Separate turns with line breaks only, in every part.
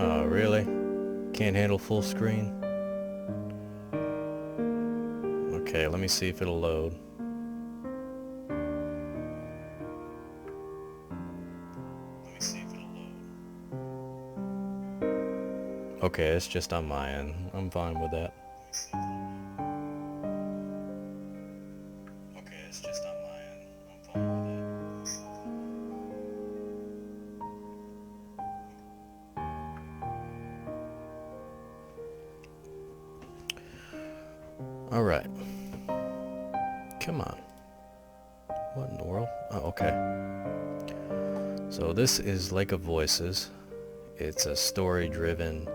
Oh, really? Can't handle full screen? Okay, let me see if it'll load. Okay, it's just on my end. I'm fine with that. Okay, it's just on my end. I'm fine with that. Alright. Come on. What in the world? Oh, okay. So this is Lake of Voices. It's a story-driven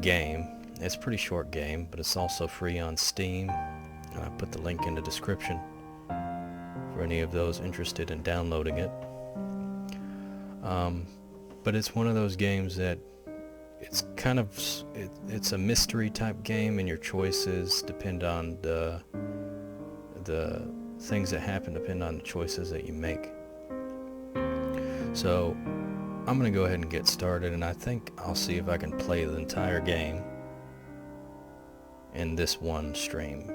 game. It's a pretty short game, but it's also free on Steam. And I put the link in the description for any of those interested in downloading it. But it's one of those games that it's kind of it's a mystery type game, and your choices depend on the things that happen depend on the choices that you make. So I'm gonna go ahead and get started, and I think I'll see if I can play the entire game in this one stream.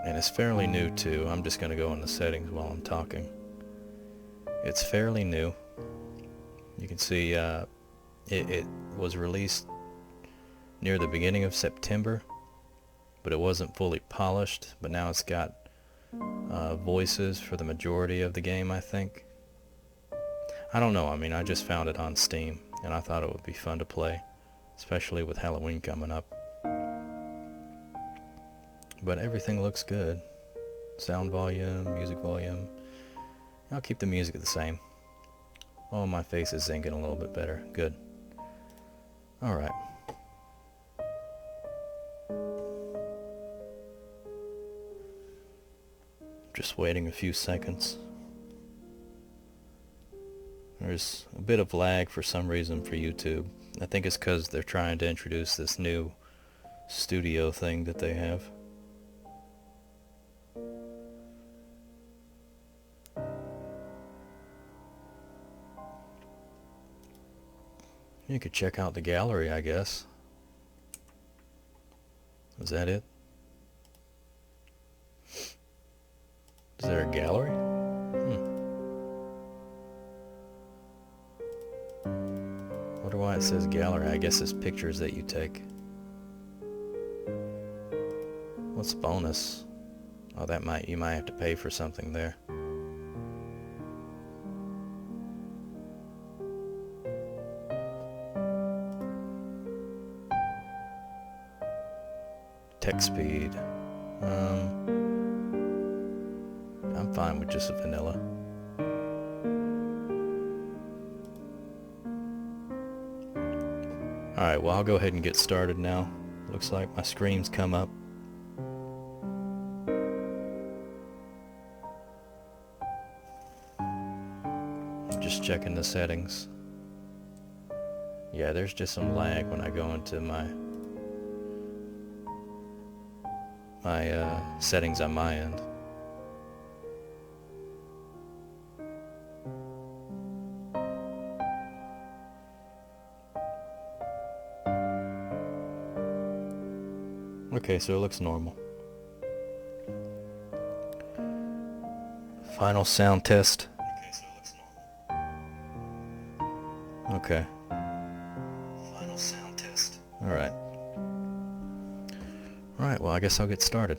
And it's fairly new too. I'm just gonna go in the settings while I'm talking. It's fairly new. You can see it was released near the beginning of September, but it wasn't fully polished. But now it's got voices for the majority of the game, I think. I don't know. I mean, I just found it on Steam, and I thought it would be fun to play, especially with Halloween coming up. But everything looks good. Sound volume, music volume. I'll keep the music the same. Oh, my face is syncing a little bit better. Good. Alright. Just waiting a few seconds. There's a bit of lag for some reason for YouTube. I think it's because they're trying to introduce this new studio thing that they have. You could check out the gallery, I guess. Is that it? Is there a gallery? Wonder why it says gallery. I guess it's pictures that you take. What's bonus? Oh, you might have to pay for something there. Text speed. I'm fine with just a vanilla. Alright, well, I'll go ahead and get started now. Looks like my screen's come up. Just checking the settings. Yeah, there's just some lag when I go into my settings on my end. Okay, so it looks normal. Final sound test. Okay, so it looks normal. Okay. Final sound test. Alright. Alright, well, I guess I'll get started.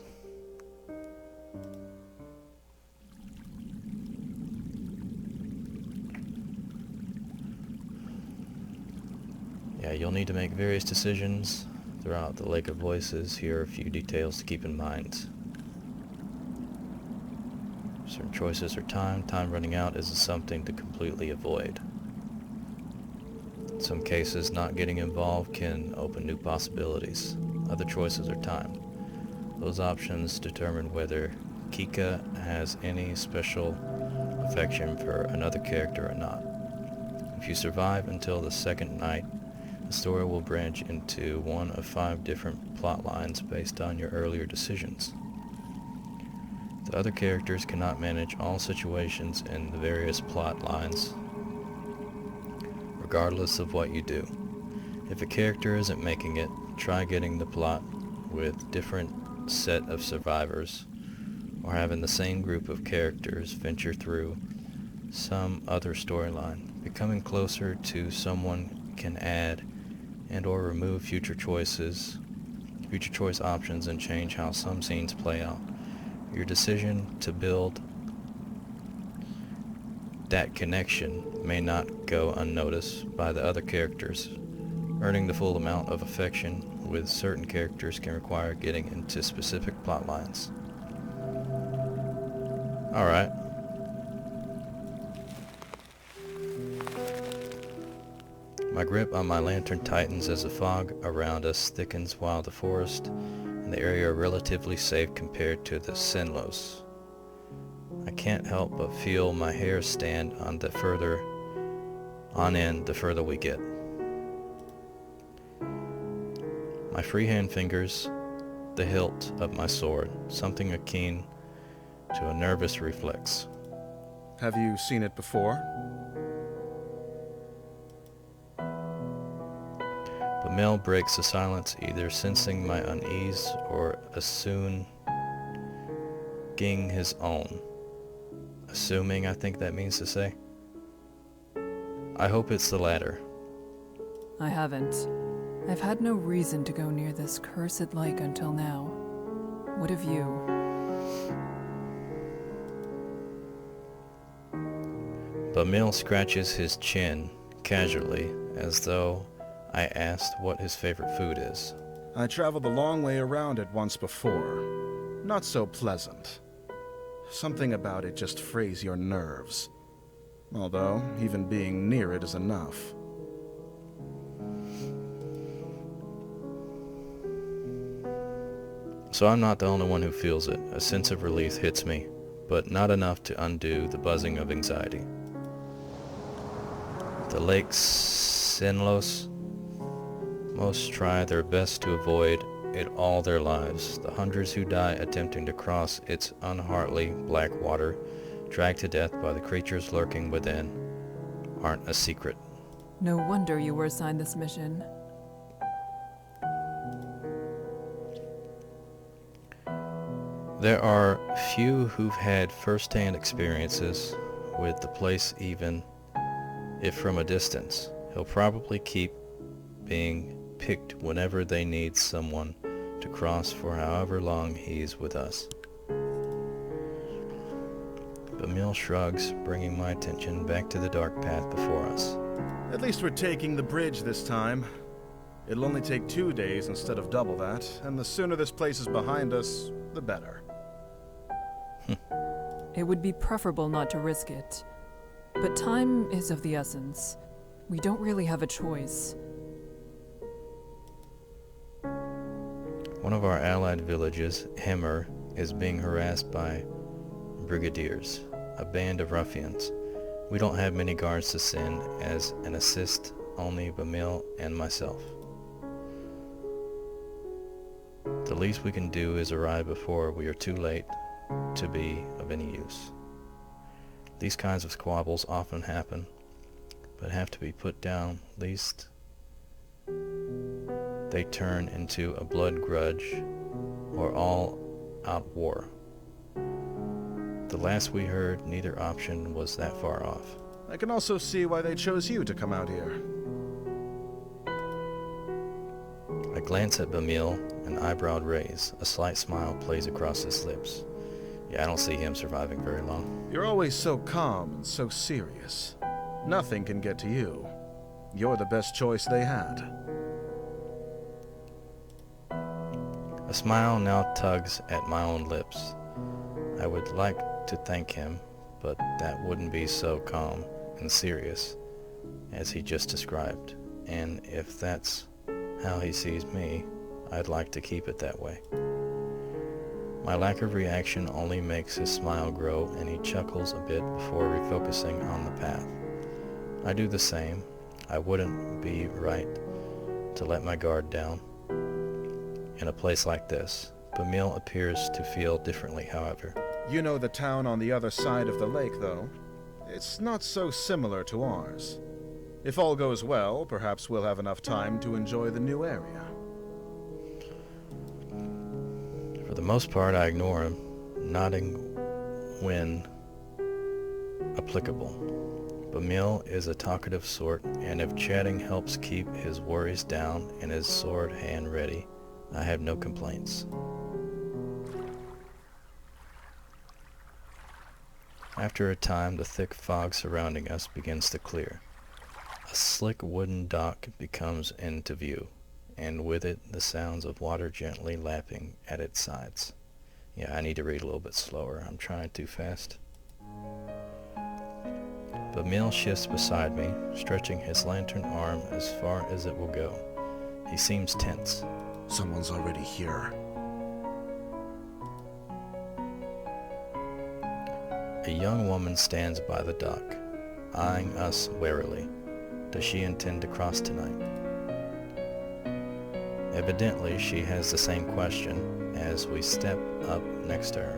Yeah, you'll need to make various decisions throughout the Lake of Voices. Here are a few details to keep in mind. Certain choices are timed. Time running out is something to completely avoid. In some cases, not getting involved can open new possibilities. Other choices are timed. Those options determine whether Kika has any special affection for another character or not. If you survive until the second night, the story will branch into one of 5 different plot lines based on your earlier decisions. The other characters cannot manage all situations in the various plot lines, regardless of what you do. If a character isn't making it, try getting the plot with different set of survivors, or having the same group of characters venture through some other storyline. Becoming closer to someone can add and or remove future choice options and change how some scenes play out. Your decision to build that connection may not go unnoticed by the other characters. Earning the full amount of affection with certain characters can require getting into specific plot lines. Alright. My grip on my lantern tightens as the fog around us thickens while the forest and the area are relatively safe compared to the Senlos. I can't help but feel my hair stand on end the further we get. My freehand fingers the hilt of my sword, something akin to a nervous reflex.
Have you seen it before?
Bamil breaks the silence, either sensing my unease or assuming his own. Assuming, I think that means to say. I hope it's the latter.
I haven't. I've had no reason to go near this cursed lake until now. What have you?
Bamil scratches his chin casually, as though I asked what his favorite food is.
I traveled the long way around it once before. Not so pleasant. Something about it just frays your nerves. Although, even being near it is enough.
So I'm not the only one who feels it. A sense of relief hits me, but not enough to undo the buzzing of anxiety. The Lake Senlos, most try their best to avoid it all their lives. The hundreds who die attempting to cross its unheartly black water, dragged to death by the creatures lurking within, aren't a secret.
No wonder you were assigned this mission.
There are few who've had first-hand experiences with the place, even if from a distance. He'll probably keep being picked whenever they need someone to cross for however long he's with us. Bamil shrugs, bringing my attention back to the dark path before us.
At least we're taking the bridge this time. It'll only take 2 days instead of double that, and the sooner this place is behind us, the better.
It would be preferable not to risk it. But time is of the essence. We don't really have a choice.
One of our allied villages, Hemmer, is being harassed by brigadiers, a band of ruffians. We don't have many guards to send as an assist, only Bamil and myself. The least we can do is arrive before we are too late to be of any use. These kinds of squabbles often happen, but have to be put down lest they turn into a blood grudge or all-out war. The last we heard, neither option was that far off.
I can also see why they chose you to come out here.
I glance at Bamil, an eyebrowed raise. A slight smile plays across his lips. Yeah, I don't see him surviving very long.
You're always so calm and so serious. Nothing can get to you. You're the best choice they had.
A smile now tugs at my own lips. I would like to thank him, but that wouldn't be so calm and serious as he just described. And if that's how he sees me, I'd like to keep it that way. My lack of reaction only makes his smile grow, and he chuckles a bit before refocusing on the path. I do the same. I wouldn't be right to let my guard down in a place like this. Bamil appears to feel differently, however.
You know the town on the other side of the lake, though. It's not so similar to ours. If all goes well, perhaps we'll have enough time to enjoy the new area.
For the most part, I ignore him, nodding when applicable. Bamil is a talkative sort, and if chatting helps keep his worries down and his sword hand ready, I have no complaints. After a time, the thick fog surrounding us begins to clear. A slick wooden dock becomes into view, and with it the sounds of water gently lapping at its sides. Yeah, I need to read a little bit slower. I'm trying too fast. Bamil shifts beside me, stretching his lantern arm as far as it will go. He seems tense.
Someone's already here.
A young woman stands by the dock, eyeing us warily. Does she intend to cross tonight? Evidently, she has the same question as we step up next to her.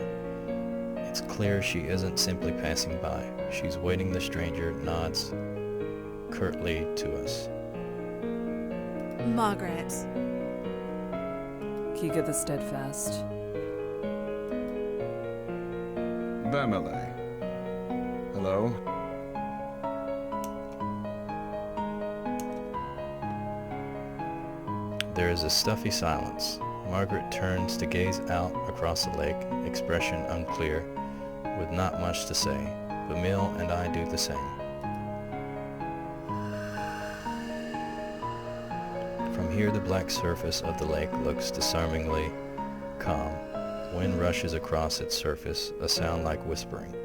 It's clear she isn't simply passing by. She's waiting. The stranger nods curtly to us.
Margaret.
Kika the Steadfast.
Bamile. Hello?
There is a stuffy silence. Margaret turns to gaze out across the lake, expression unclear, with not much to say. Bamil and I do the same. From here, the black surface of the lake looks disarmingly calm. Wind rushes across its surface, a sound like whispering.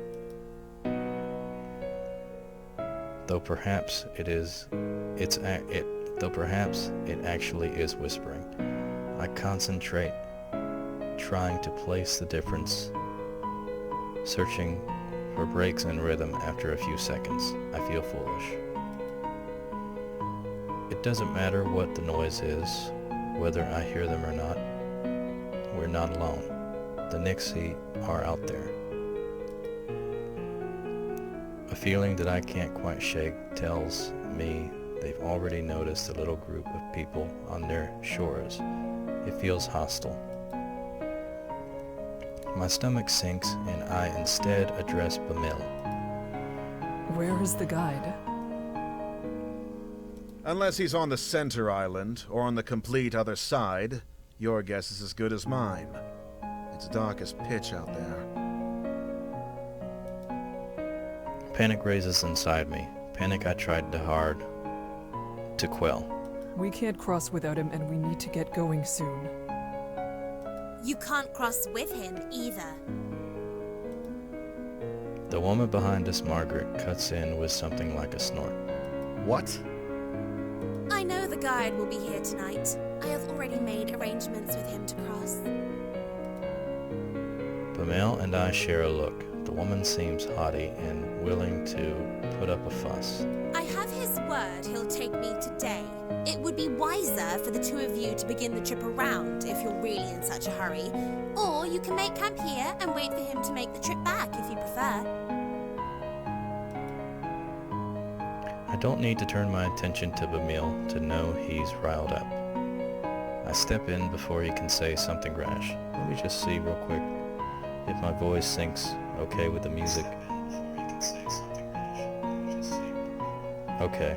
Though perhaps it actually is whispering. I concentrate, trying to place the difference, searching for breaks in rhythm. After a few seconds, I feel foolish. It doesn't matter what the noise is, whether I hear them or not. We're not alone. The Nixie are out there. A feeling that I can't quite shake tells me they've already noticed a little group of people on their shores. It feels hostile. My stomach sinks and I instead address Bamil.
Where is the guide?
Unless he's on the center island, or on the complete other side, your guess is as good as mine. It's dark as pitch out there.
Panic raises inside me. Panic I tried hard to quell.
We can't cross without him, and we need to get going soon.
You can't cross with him either.
The woman behind us, Margaret, cuts in with something like a snort.
What?
I know the guide will be here tonight. I have already made arrangements with him to cross.
Bamil and I share a look. The woman seems haughty and willing to put up a fuss.
I have his word he'll take me today. It would be wiser for the two of you to begin the trip around if you're really in such a hurry. Or you can make camp here and wait for him to make the trip back if you prefer.
I don't need to turn my attention to Bamil to know he's riled up. I step in before he can say something rash. Let me just see real quick if my voice syncs okay with the music. Okay.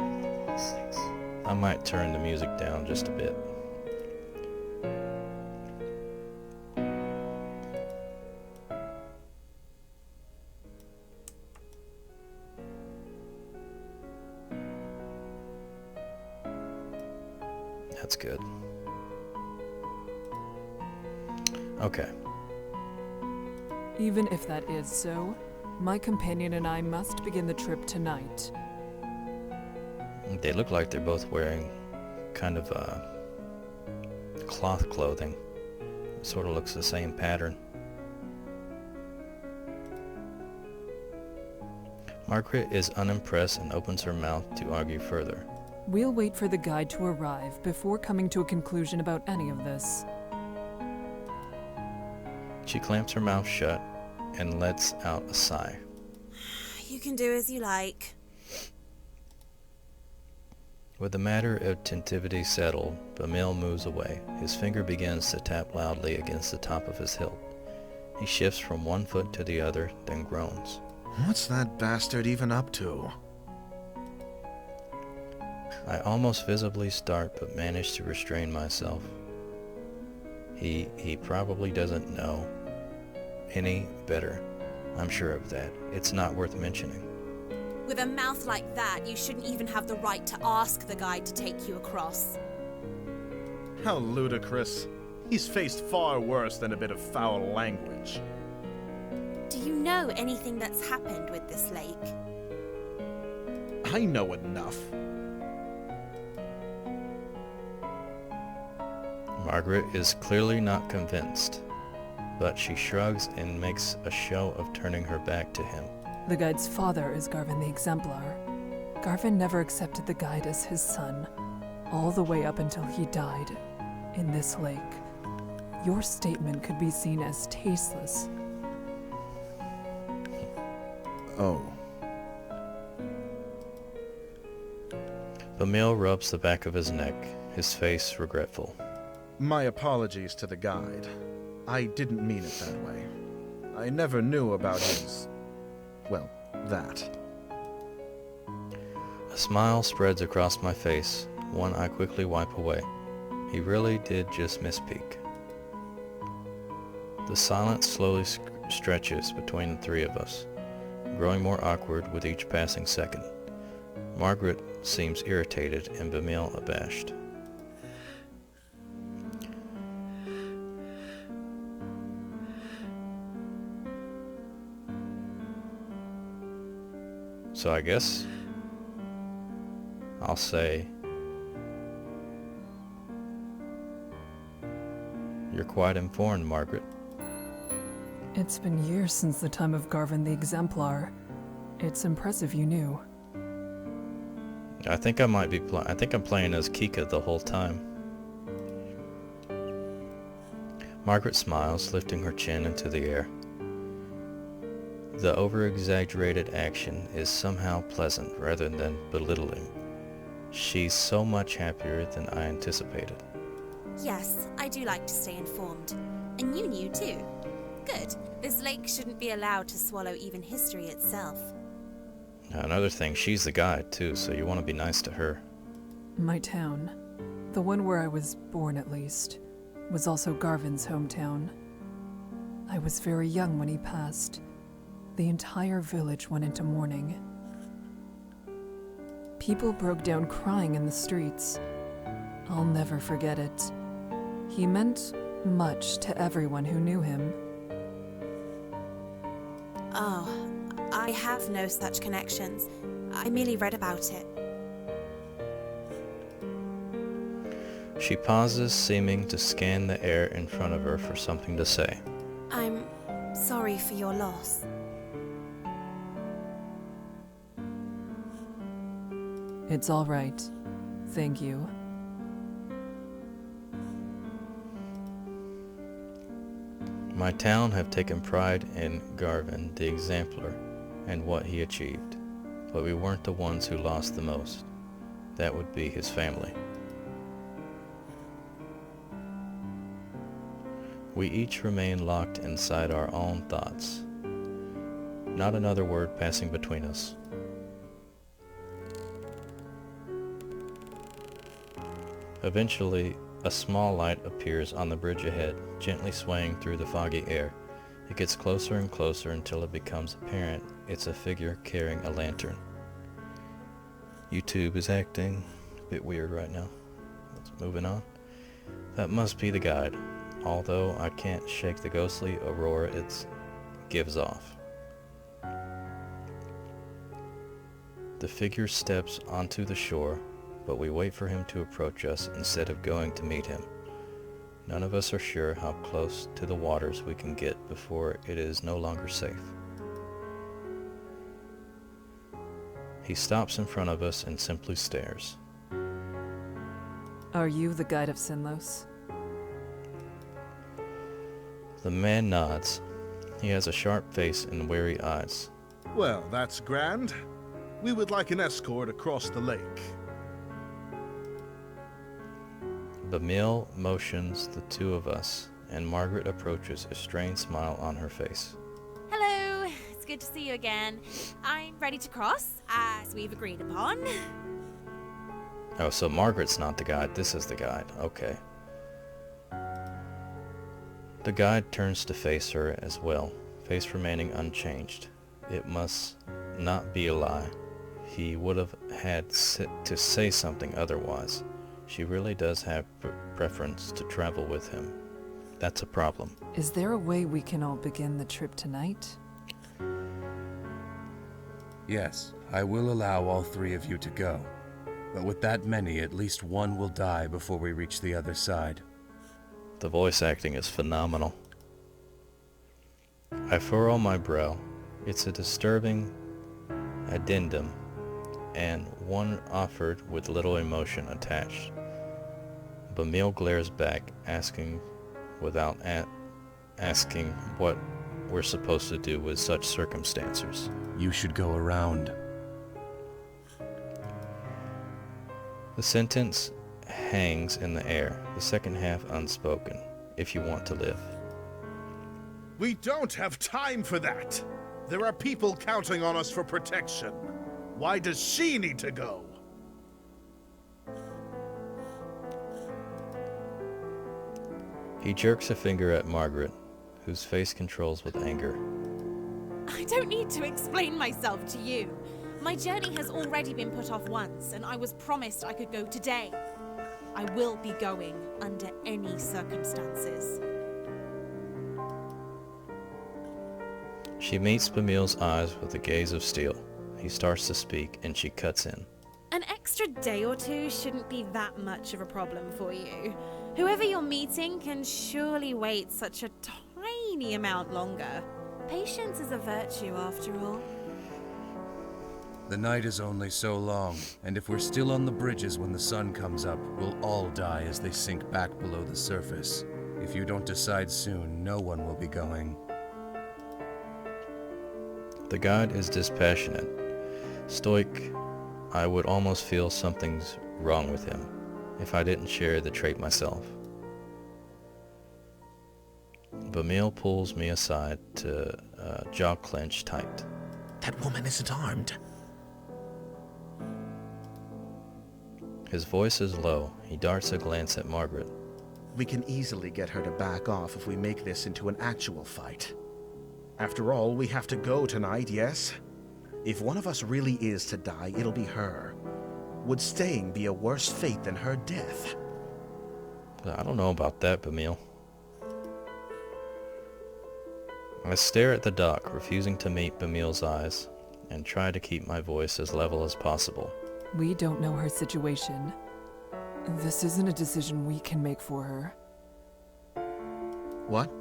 I might turn the music down just a bit. That's good. Okay.
Even if that is so, my companion and I must begin the trip tonight.
They look like they're both wearing kind of cloth clothing. It sort of looks the same pattern. Margaret is unimpressed and opens her mouth to argue further.
We'll wait for the guide to arrive before coming to a conclusion about any of this.
She clamps her mouth shut, and lets out a sigh.
You can do as you like.
With the matter of tentivity settled, Bamil moves away. His finger begins to tap loudly against the top of his hilt. He shifts from one foot to the other, then groans.
What's that bastard even up to?
I almost visibly start, but manage to restrain myself. He probably doesn't know any better. I'm sure of that. It's not worth mentioning.
With a mouth like that, you shouldn't even have the right to ask the guide to take you across.
How ludicrous. He's faced far worse than a bit of foul language.
Do you know anything that's happened with this lake?
I know enough.
Margaret is clearly not convinced, but she shrugs and makes a show of turning her back to him.
The guide's father is Garvin the Exemplar. Garvin never accepted the guide as his son, all the way up until he died in this lake. Your statement could be seen as tasteless.
Oh.
Bamil rubs the back of his neck, his face regretful.
My apologies to the guide. I didn't mean it that way. I never knew about his... well, that.
A smile spreads across my face, one I quickly wipe away. He really did just misspeak. The silence slowly stretches between the three of us, growing more awkward with each passing second. Margaret seems irritated and Bamil abashed. So I guess I'll say you're quite informed, Margaret.
It's been years since the time of Garvin the Exemplar. It's impressive you knew.
I think I might be I think I'm playing as Kika the whole time. Margaret smiles, lifting her chin into the air. The over-exaggerated action is somehow pleasant rather than belittling. She's so much happier than I anticipated.
Yes, I do like to stay informed. And you knew too. Good. This lake shouldn't be allowed to swallow even history itself.
Now, another thing, she's the guide too, so you want to be nice to her.
My town, the one where I was born at least, was also Garvin's hometown. I was very young when he passed. The entire village went into mourning. People broke down crying in the streets. I'll never forget it. He meant much to everyone who knew him.
Oh, I have no such connections. I merely read about it.
She pauses, seeming to scan the air in front of her for something to say.
I'm sorry for your loss.
It's all right. Thank you.
My town have taken pride in Garvin the Exemplar and what he achieved, but we weren't the ones who lost the most. That would be his family. We each remain locked inside our own thoughts. Not another word passing between us. Eventually, a small light appears on the bridge ahead, gently swaying through the foggy air. It gets closer and closer until it becomes apparent it's a figure carrying a lantern. YouTube is acting a bit weird right now. Let's moving on. That must be the guide, although I can't shake the ghostly aurora it gives off. The figure steps onto the shore, but we wait for him to approach us instead of going to meet him. None of us are sure how close to the waters we can get before it is no longer safe. He stops in front of us and simply stares.
Are you the guide of Sinlos?
The man nods. He has a sharp face and wary eyes.
Well, that's grand. We would like an escort across the lake.
Bamil motions the two of us, and Margaret approaches, a strained smile on her face.
Hello, it's good to see you again. I'm ready to cross, as we've agreed upon.
Oh, so Margaret's not the guide, this is the guide. Okay. The guide turns to face her as well, face remaining unchanged. It must not be a lie. He would have had to say something otherwise. She really does have preference to travel with him. That's a problem.
Is there a way we can all begin the trip tonight?
Yes, I will allow all three of you to go. But with that many, at least one will die before we reach the other side.
The voice acting is phenomenal. I furrow my brow. It's a disturbing addendum, and one offered with little emotion attached. Bamil glares back, asking without asking what we're supposed to do with such circumstances.
You should go around.
The sentence hangs in the air, the second half unspoken. If you want to live.
We don't have time for that. There are people counting on us for protection. Why does she need to go?
He jerks a finger at Margaret, whose face controls with anger.
I don't need to explain myself to you. My journey has already been put off once, and I was promised I could go today. I will be going under any circumstances.
She meets Bamil's eyes with a gaze of steel. He starts to speak, and she cuts in.
An extra day or two shouldn't be that much of a problem for you. Whoever you're meeting can surely wait such a tiny amount longer. Patience is a virtue, after all.
The night is only so long, and if we're still on the bridges when the sun comes up, we'll all die as they sink back below the surface. If you don't decide soon, no one will be going.
The guide is dispassionate. Stoic, I would almost feel something's wrong with him if I didn't share the trait myself. Bamil pulls me aside to jaw clench tight.
That woman isn't armed.
His voice is low. He darts a glance at Margaret.
We can easily get her to back off if we make this into an actual fight. After all, we have to go tonight, yes? If one of us really is to die, it'll be her. Would staying be a worse fate than her death?
I don't know about that, Bamil. I stare at the dock, refusing to meet Bamil's eyes, and try to keep my voice as level as possible.
We don't know her situation. This isn't a decision we can make for her.
What?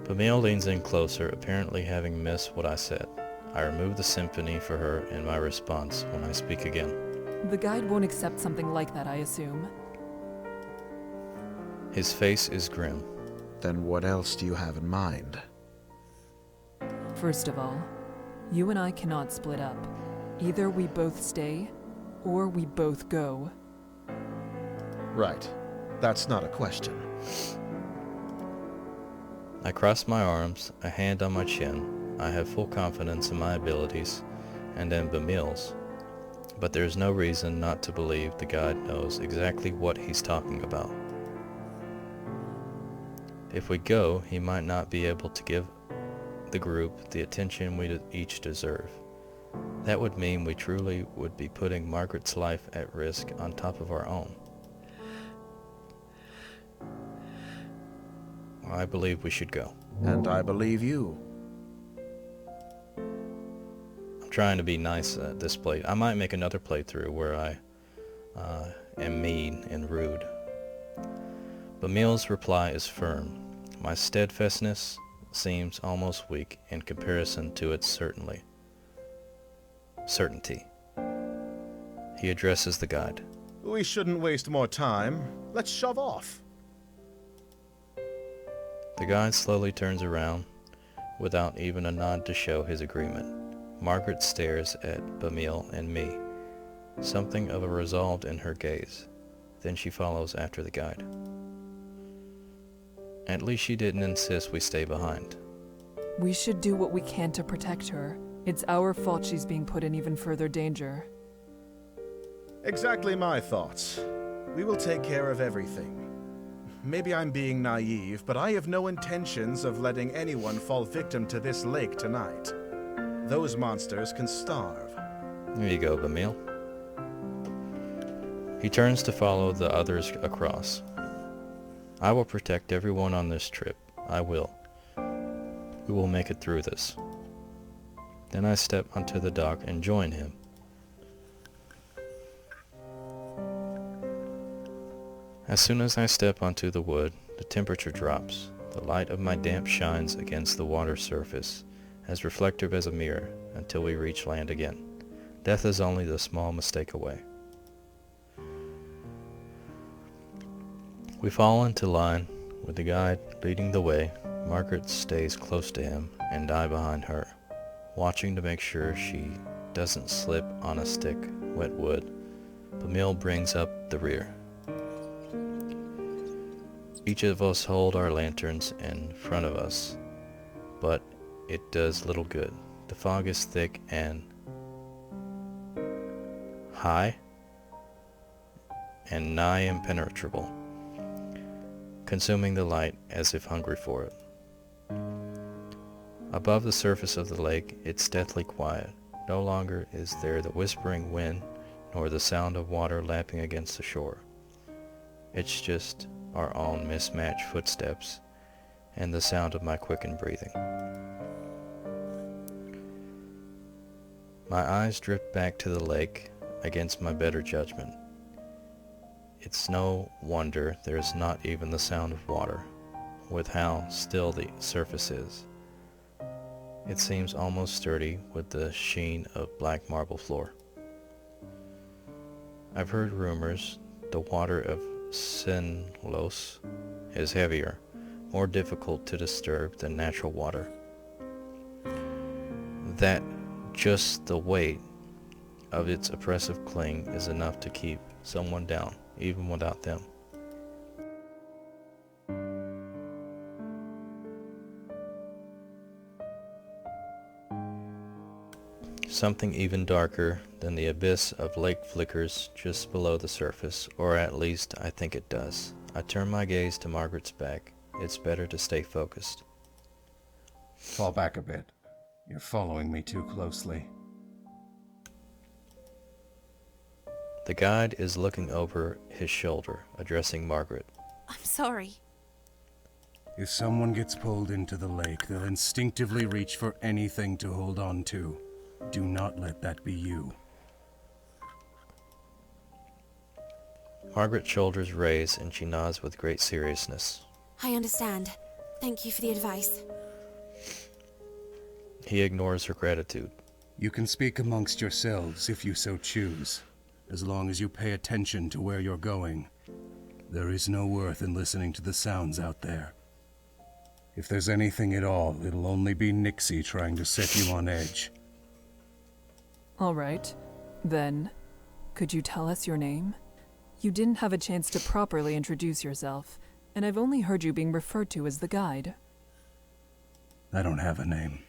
Bamil leans in closer, apparently having missed what I said. I remove the symphony for her in my response when I speak again.
The guide won't accept something like that, I assume.
His face is grim.
Then what else do you have in mind?
First of all, you and I cannot split up. Either we both stay, or we both go.
Right. That's not a question.
I cross my arms, a hand on my chin. I have full confidence in my abilities, and in Bamil's. But there's no reason not to believe the guide knows exactly what he's talking about. If we go, he might not be able to give the group the attention we each deserve. That would mean we truly would be putting Margaret's life at risk on top of our own. I believe we should go.
And I believe you.
I'm trying to be nice at this play. I might make another playthrough where I am mean and rude. Bamil's reply is firm. My steadfastness seems almost weak in comparison to its certainty. He addresses the guide.
We shouldn't waste more time. Let's shove off.
The guide slowly turns around without even a nod to show his agreement. Margaret stares at Bamil and me, something of a resolve in her gaze. Then she follows after the guide. At least she didn't insist we stay behind.
We should do what we can to protect her. It's our fault she's being put in even further danger.
Exactly my thoughts. We will take care of everything. Maybe I'm being naive, but I have no intentions of letting anyone fall victim to this lake tonight. Those monsters can starve.
There you go, Bamil. He turns to follow the others across. I will protect everyone on this trip. I will. We will make it through this. Then I step onto the dock and join him. As soon as I step onto the wood, the temperature drops. The light of my lamp shines against the water surface, as reflective as a mirror, until we reach land again. Death is only the small mistake away. We fall into line, with the guide leading the way. Margaret stays close to him, and I behind her, watching to make sure she doesn't slip on a stick, wet wood. Bamil brings up the rear. Each of us hold our lanterns in front of us, but it does little good. The fog is thick and high and nigh impenetrable, consuming the light as if hungry for it. Above the surface of the lake, it's deathly quiet. No longer is there the whispering wind nor the sound of water lapping against the shore. It's just our own mismatched footsteps and the sound of my quickened breathing. My eyes drift back to the lake against my better judgment. It's no wonder there's not even the sound of water, with how still the surface is. It seems almost sturdy with the sheen of black marble floor. I've heard rumors the water of Sinlos is heavier, more difficult to disturb than natural water. That just the weight of its oppressive cling is enough to keep someone down, even without them. Something even darker than the abyss of lake flickers just below the surface, or at least I think it does. I turn my gaze to Margaret's back. It's better to stay focused.
Fall back a bit. You're following me too closely.
The guide is looking over his shoulder, addressing Margaret.
I'm sorry.
If someone gets pulled into the lake, they'll instinctively reach for anything to hold on to. Do not let that be you.
Margaret's shoulders raise and she nods with great seriousness.
I understand. Thank you for the advice.
He ignores her gratitude.
You can speak amongst yourselves if you so choose, as long as you pay attention to where you're going. There is no worth in listening to the sounds out there. If there's anything at all, it'll only be Nixie trying to set you on edge.
All right. Then, could you tell us your name? You didn't have a chance to properly introduce yourself, and I've only heard you being referred to as the guide.
I don't have a name.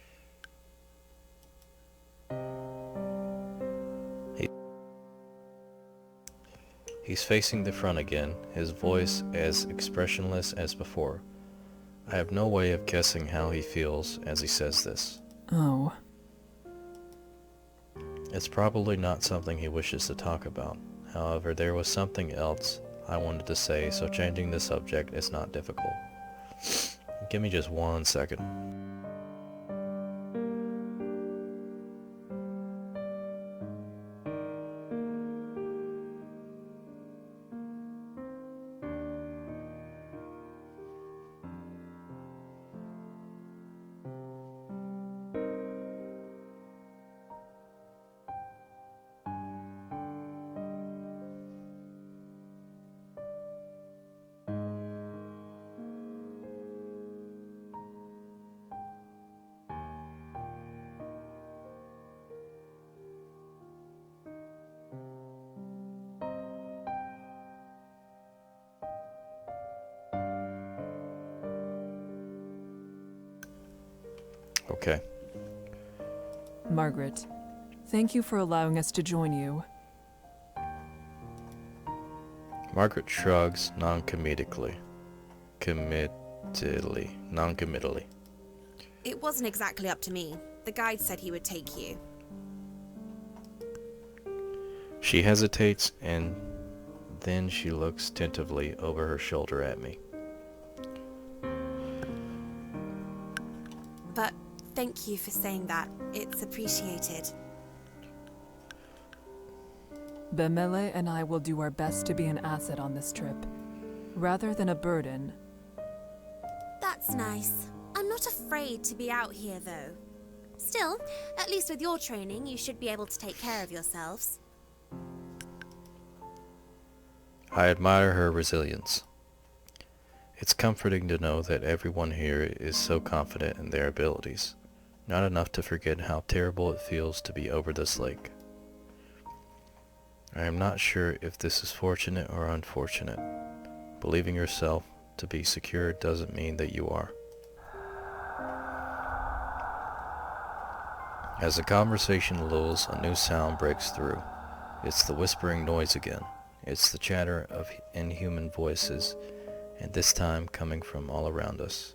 He's facing the front again, his voice as expressionless as before. I have no way of guessing how he feels as he says this.
Oh.
It's probably not something he wishes to talk about. However, there was something else I wanted to say, so changing the subject is not difficult. Give me just 1 second. Okay.
Margaret, thank you for allowing us to join you.
Margaret shrugs non-committally. Non-committally.
It wasn't exactly up to me. The guide said he would take you.
She hesitates, and then she looks tentatively over her shoulder at me.
But thank you for saying that. It's appreciated.
Bemele and I will do our best to be an asset on this trip, rather than a burden.
That's nice. I'm not afraid to be out here, though. Still, at least with your training, you should be able to take care of yourselves.
I admire her resilience. It's comforting to know that everyone here is so confident in their abilities, not enough to forget how terrible it feels to be over this lake. I am not sure if this is fortunate or unfortunate. Believing yourself to be secure doesn't mean that you are. As the conversation lulls, a new sound breaks through. It's the whispering noise again. It's the chatter of inhuman voices, and this time coming from all around us.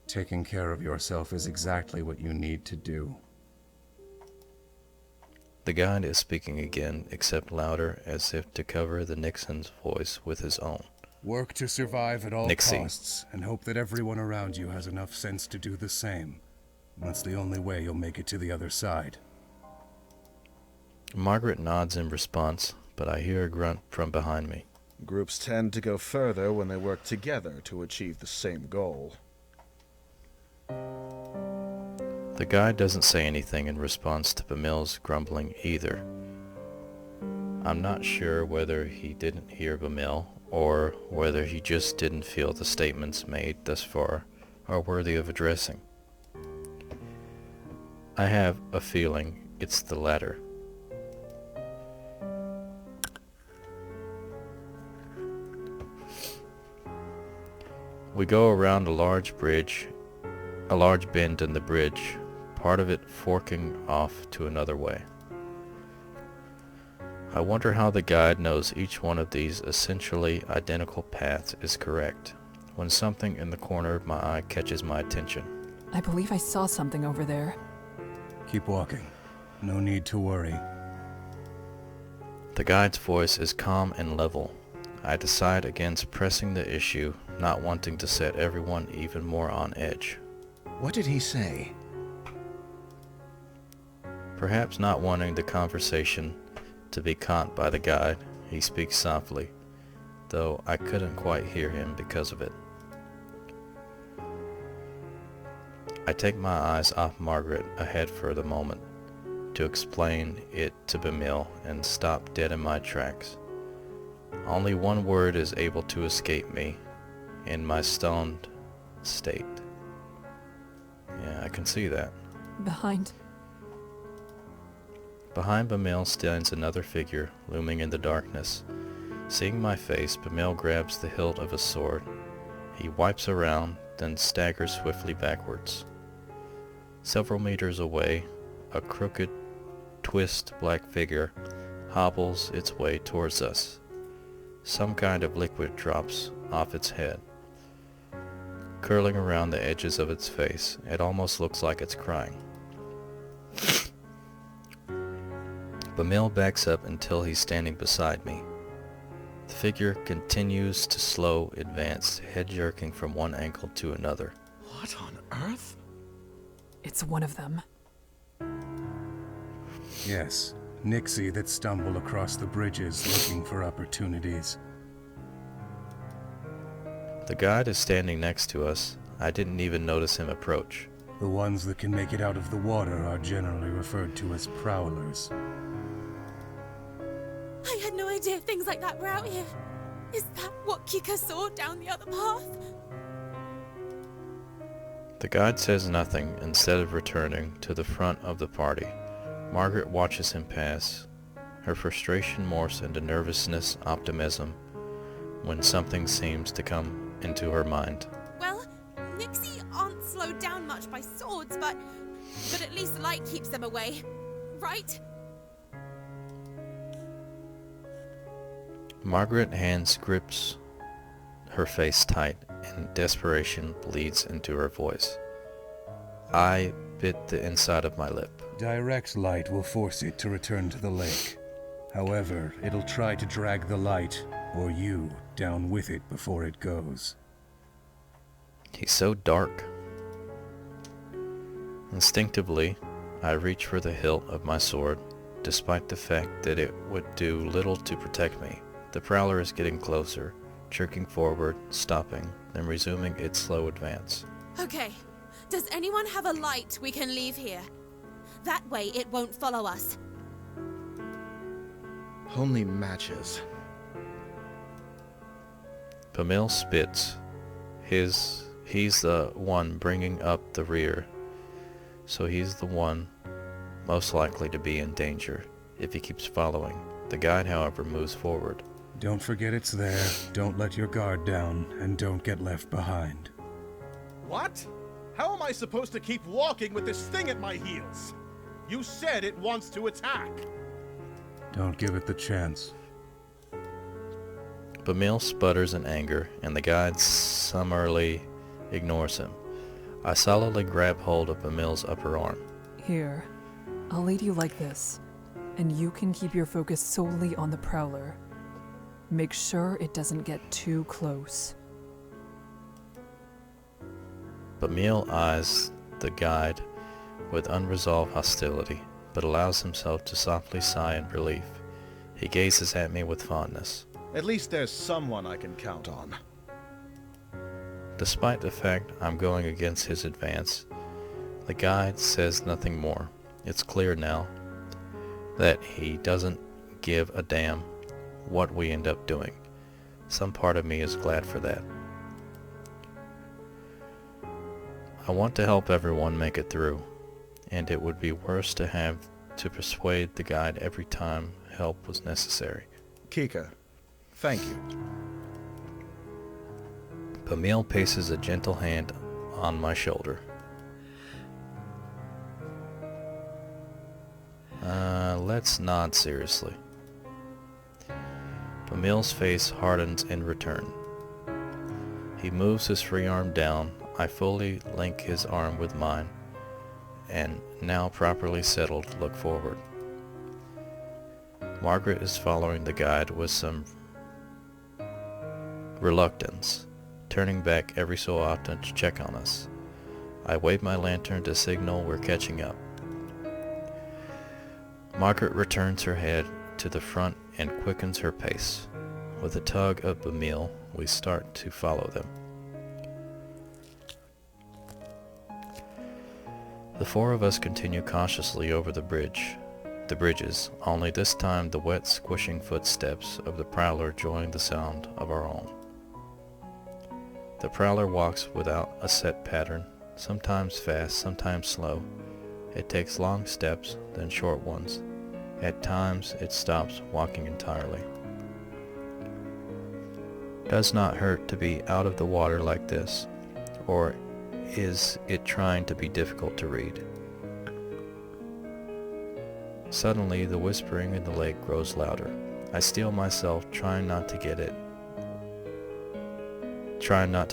Taking care of yourself is exactly what you need to do.
The guide is speaking again, except louder, as if to cover the Nixon's voice with his own.
Work to survive at all
Nixie.
costs, and hope that everyone around you has enough sense to do the same. That's the only way you'll make it to the other side.
Margaret nods in response, but I hear a grunt from behind me.
Groups tend to go further when they work together to achieve the same goal.
The guide doesn't say anything in response to Bamil's grumbling either. I'm not sure whether he didn't hear Bamil, or whether he just didn't feel the statements made thus far are worthy of addressing. I have a feeling it's the latter. We go around a large bend in the bridge, part of it forking off to another way. I wonder how the guide knows each one of these essentially identical paths is correct, when something in the corner of my eye catches my attention.
I believe I saw something over there.
Keep walking. No need to worry.
The guide's voice is calm and level. I decide against pressing the issue, not wanting to set everyone even more on edge.
What did he say?
Perhaps not wanting the conversation to be caught by the guide, he speaks softly, though I couldn't quite hear him because of it. I take my eyes off Margaret ahead for the moment, to explain it to Bamil and stop dead in my tracks. Only one word is able to escape me in my stoned state. Yeah, I can see that.
Behind.
Behind Bamil stands another figure, looming in the darkness. Seeing my face, Bamil grabs the hilt of a sword. He wipes around, then staggers swiftly backwards. Several meters away, a crooked, twist black figure hobbles its way towards us. Some kind of liquid drops off its head. Curling around the edges of its face, it almost looks like it's crying. Bamil backs up until he's standing beside me. The figure continues to slow advance, head jerking from one ankle to another.
What on earth?
It's one of them.
Yes, Nixie that stumble across the bridges looking for opportunities.
The guide is standing next to us. I didn't even notice him approach.
The ones that can make it out of the water are generally referred to as prowlers.
I had no idea things like that were out here. Is that what Kika saw down the other path?
The guide says nothing instead of returning to the front of the party. Margaret watches him pass. Her frustration morphs into nervousness, optimism, when something seems to come into her mind.
Well, Nixie aren't slowed down much by swords, but but at least the light keeps them away, right?
Margaret hands grips her face tight, and desperation bleeds into her voice. I bit the inside of my lip.
Direct light will force it to return to the lake. However, it'll try to drag the light, or you, down with it before it goes.
He's so dark. Instinctively, I reach for the hilt of my sword, despite the fact that it would do little to protect me. The prowler is getting closer, jerking forward, stopping, then resuming its slow advance.
Okay, does anyone have a light we can leave here? That way it won't follow us.
Only matches.
Pamil spits. He's the one bringing up the rear, so he's the one most likely to be in danger if he keeps following. The guide, however, moves forward.
Don't forget it's there, don't let your guard down, and don't get left behind.
What? How am I supposed to keep walking with this thing at my heels? You said it wants to attack.
Don't give it the chance.
Pamil sputters in anger, and the guide summarily ignores him. I solidly grab hold of Pamil's upper arm.
Here, I'll lead you like this, and you can keep your focus solely on the prowler. Make sure it doesn't get too close.
Pamil eyes the guide with unresolved hostility, but allows himself to softly sigh in relief. He gazes at me with fondness.
At least there's someone I can count on.
Despite the fact I'm going against his advance, the guide says nothing more. It's clear now that he doesn't give a damn what we end up doing. Some part of me is glad for that. I want to help everyone make it through, and it would be worse to have to persuade the guide every time help was necessary.
Kika, thank you.
Pamil places a gentle hand on my shoulder. Let's nod seriously. Pamil's face hardens in return. He moves his free arm down. I fully link his arm with mine, and now properly settled, look forward. Margaret is following the guide with some reluctance, turning back every so often to check on us. I wave my lantern to signal we're catching up. Margaret returns her head to the front and quickens her pace. With a tug of Pamil, we start to follow them. The four of us continue cautiously over the bridges, only this time the wet, squishing footsteps of the prowler join the sound of our own. The prowler walks without a set pattern, sometimes fast, sometimes slow. It takes long steps, then short ones. At times it stops walking entirely. Does not hurt to be out of the water like this, or is it trying to be difficult to read? Suddenly the whispering in the lake grows louder. I steel myself, trying not to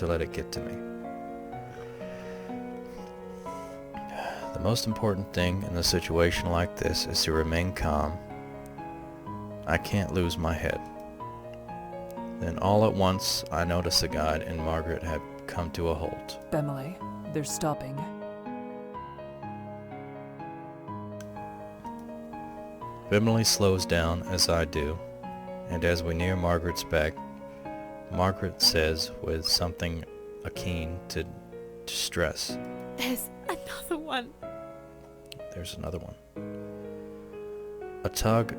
let it get to me. The most important thing in a situation like this is to remain calm. I can't lose my head. Then all at once I notice the guide and Margaret have come to a halt.
Emily, they're stopping.
Emily slows down as I do, and as we near Margaret's back, Margaret says with something akin to distress,
There's another one.
There's another one. I tug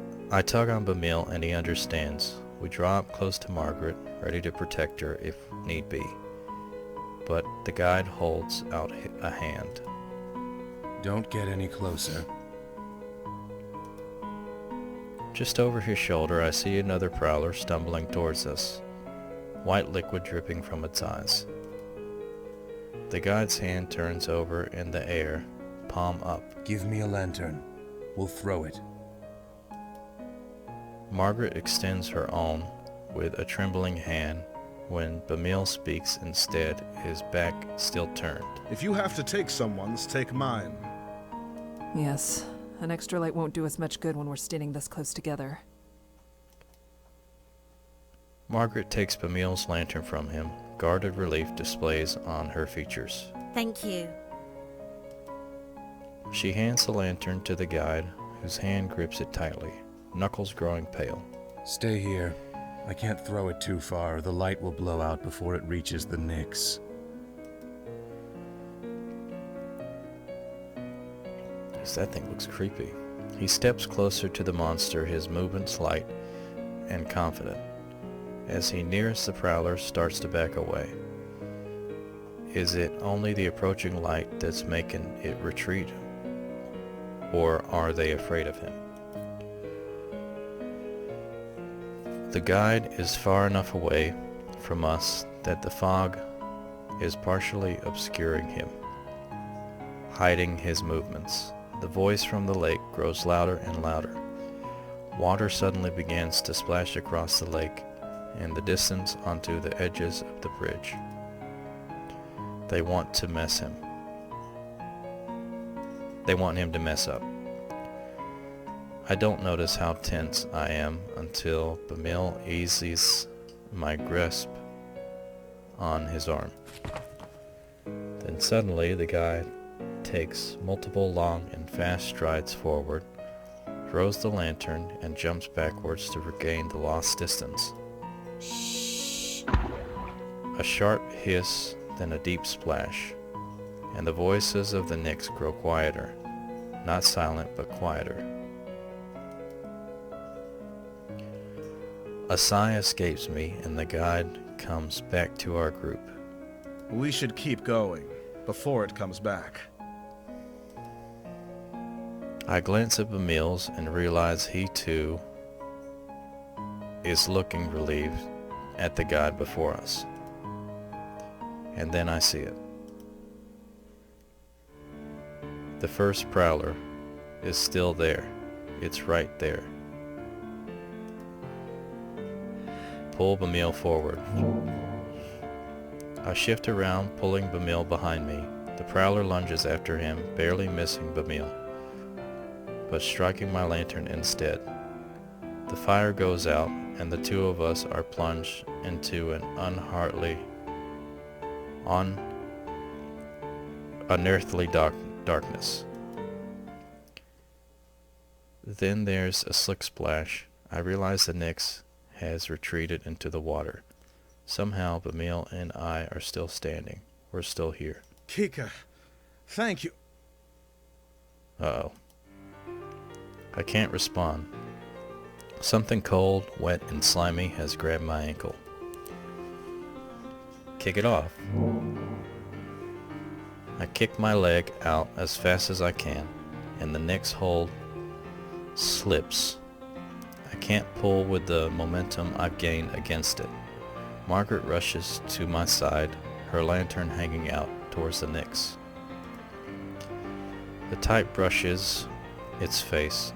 on Pamil and he understands. We draw up close to Margaret, ready to protect her if need be. But the guide holds out a hand.
Don't get any closer.
Just over his shoulder I see another prowler stumbling towards us, white liquid dripping from its eyes. The guide's hand turns over in the air, palm up.
Give me a lantern. We'll throw it.
Margaret extends her own with a trembling hand when Bamil speaks instead, his back still turned.
If you have to take someone's, take mine.
Yes, an extra light won't do us much good when we're standing this close together.
Margaret takes Bamil's lantern from him. Guarded relief displays on her features.
Thank you.
She hands the lantern to the guide, whose hand grips it tightly, knuckles growing pale.
Stay here. I can't throw it too far. The light will blow out before it reaches the Nyx.
That thing looks creepy. He steps closer to the monster, his movements light and confident. As he nears the prowler, starts to back away. Is it only the approaching light that's making it retreat? Or are they afraid of him? The guide is far enough away from us that the fog is partially obscuring him, hiding his movements. The voice from the lake grows louder and louder. Water suddenly begins to splash across the lake and the distance onto the edges of the bridge. They want to mess him. They want him to mess up. I don't notice how tense I am until Bamil eases my grasp on his arm. Then suddenly the guide takes multiple long and fast strides forward, throws the lantern, and jumps backwards to regain the lost distance.
Shh.
A sharp hiss, then a deep splash, and the voices of the Nyx grow quieter. Not silent, but quieter. A sigh escapes me, and the guide comes back to our group.
We should keep going before it comes back.
I glance at Bamil's and realize he too is looking relieved at the guide before us. And then I see it. The first prowler is still there. It's right there. Pull Bamil forward. I shift around, pulling Bamil behind me. The prowler lunges after him, barely missing Bamil, but striking my lantern instead. The fire goes out, and the two of us are plunged into an unearthly darkness. Then there's a slick splash. I realize the Nyx has retreated into the water. Somehow Bamil and I are still standing. We're still here.
Kika, thank you.
Uh-oh. I can't respond. Something cold, wet, and slimy has grabbed my ankle. Kick it off. I kick my leg out as fast as I can, and the Nyx hold slips. I can't pull with the momentum I've gained against it. Margaret rushes to my side, her lantern hanging out towards the Nyx. The light brushes its face.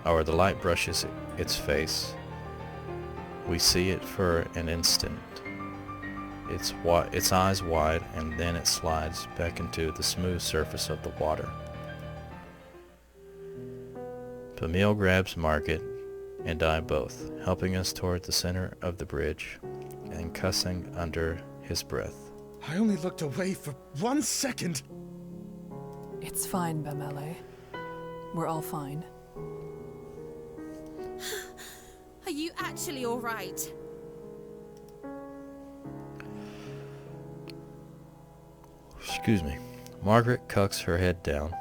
We see it for an instant. Its eyes wide, and then it slides back into the smooth surface of the water. Bamil grabs Margaret and I both, helping us toward the center of the bridge and cussing under his breath.
I only looked away for 1 second.
It's fine, Bamele. We're all fine.
Are you actually all right?
Excuse me. Margaret cocks her head down,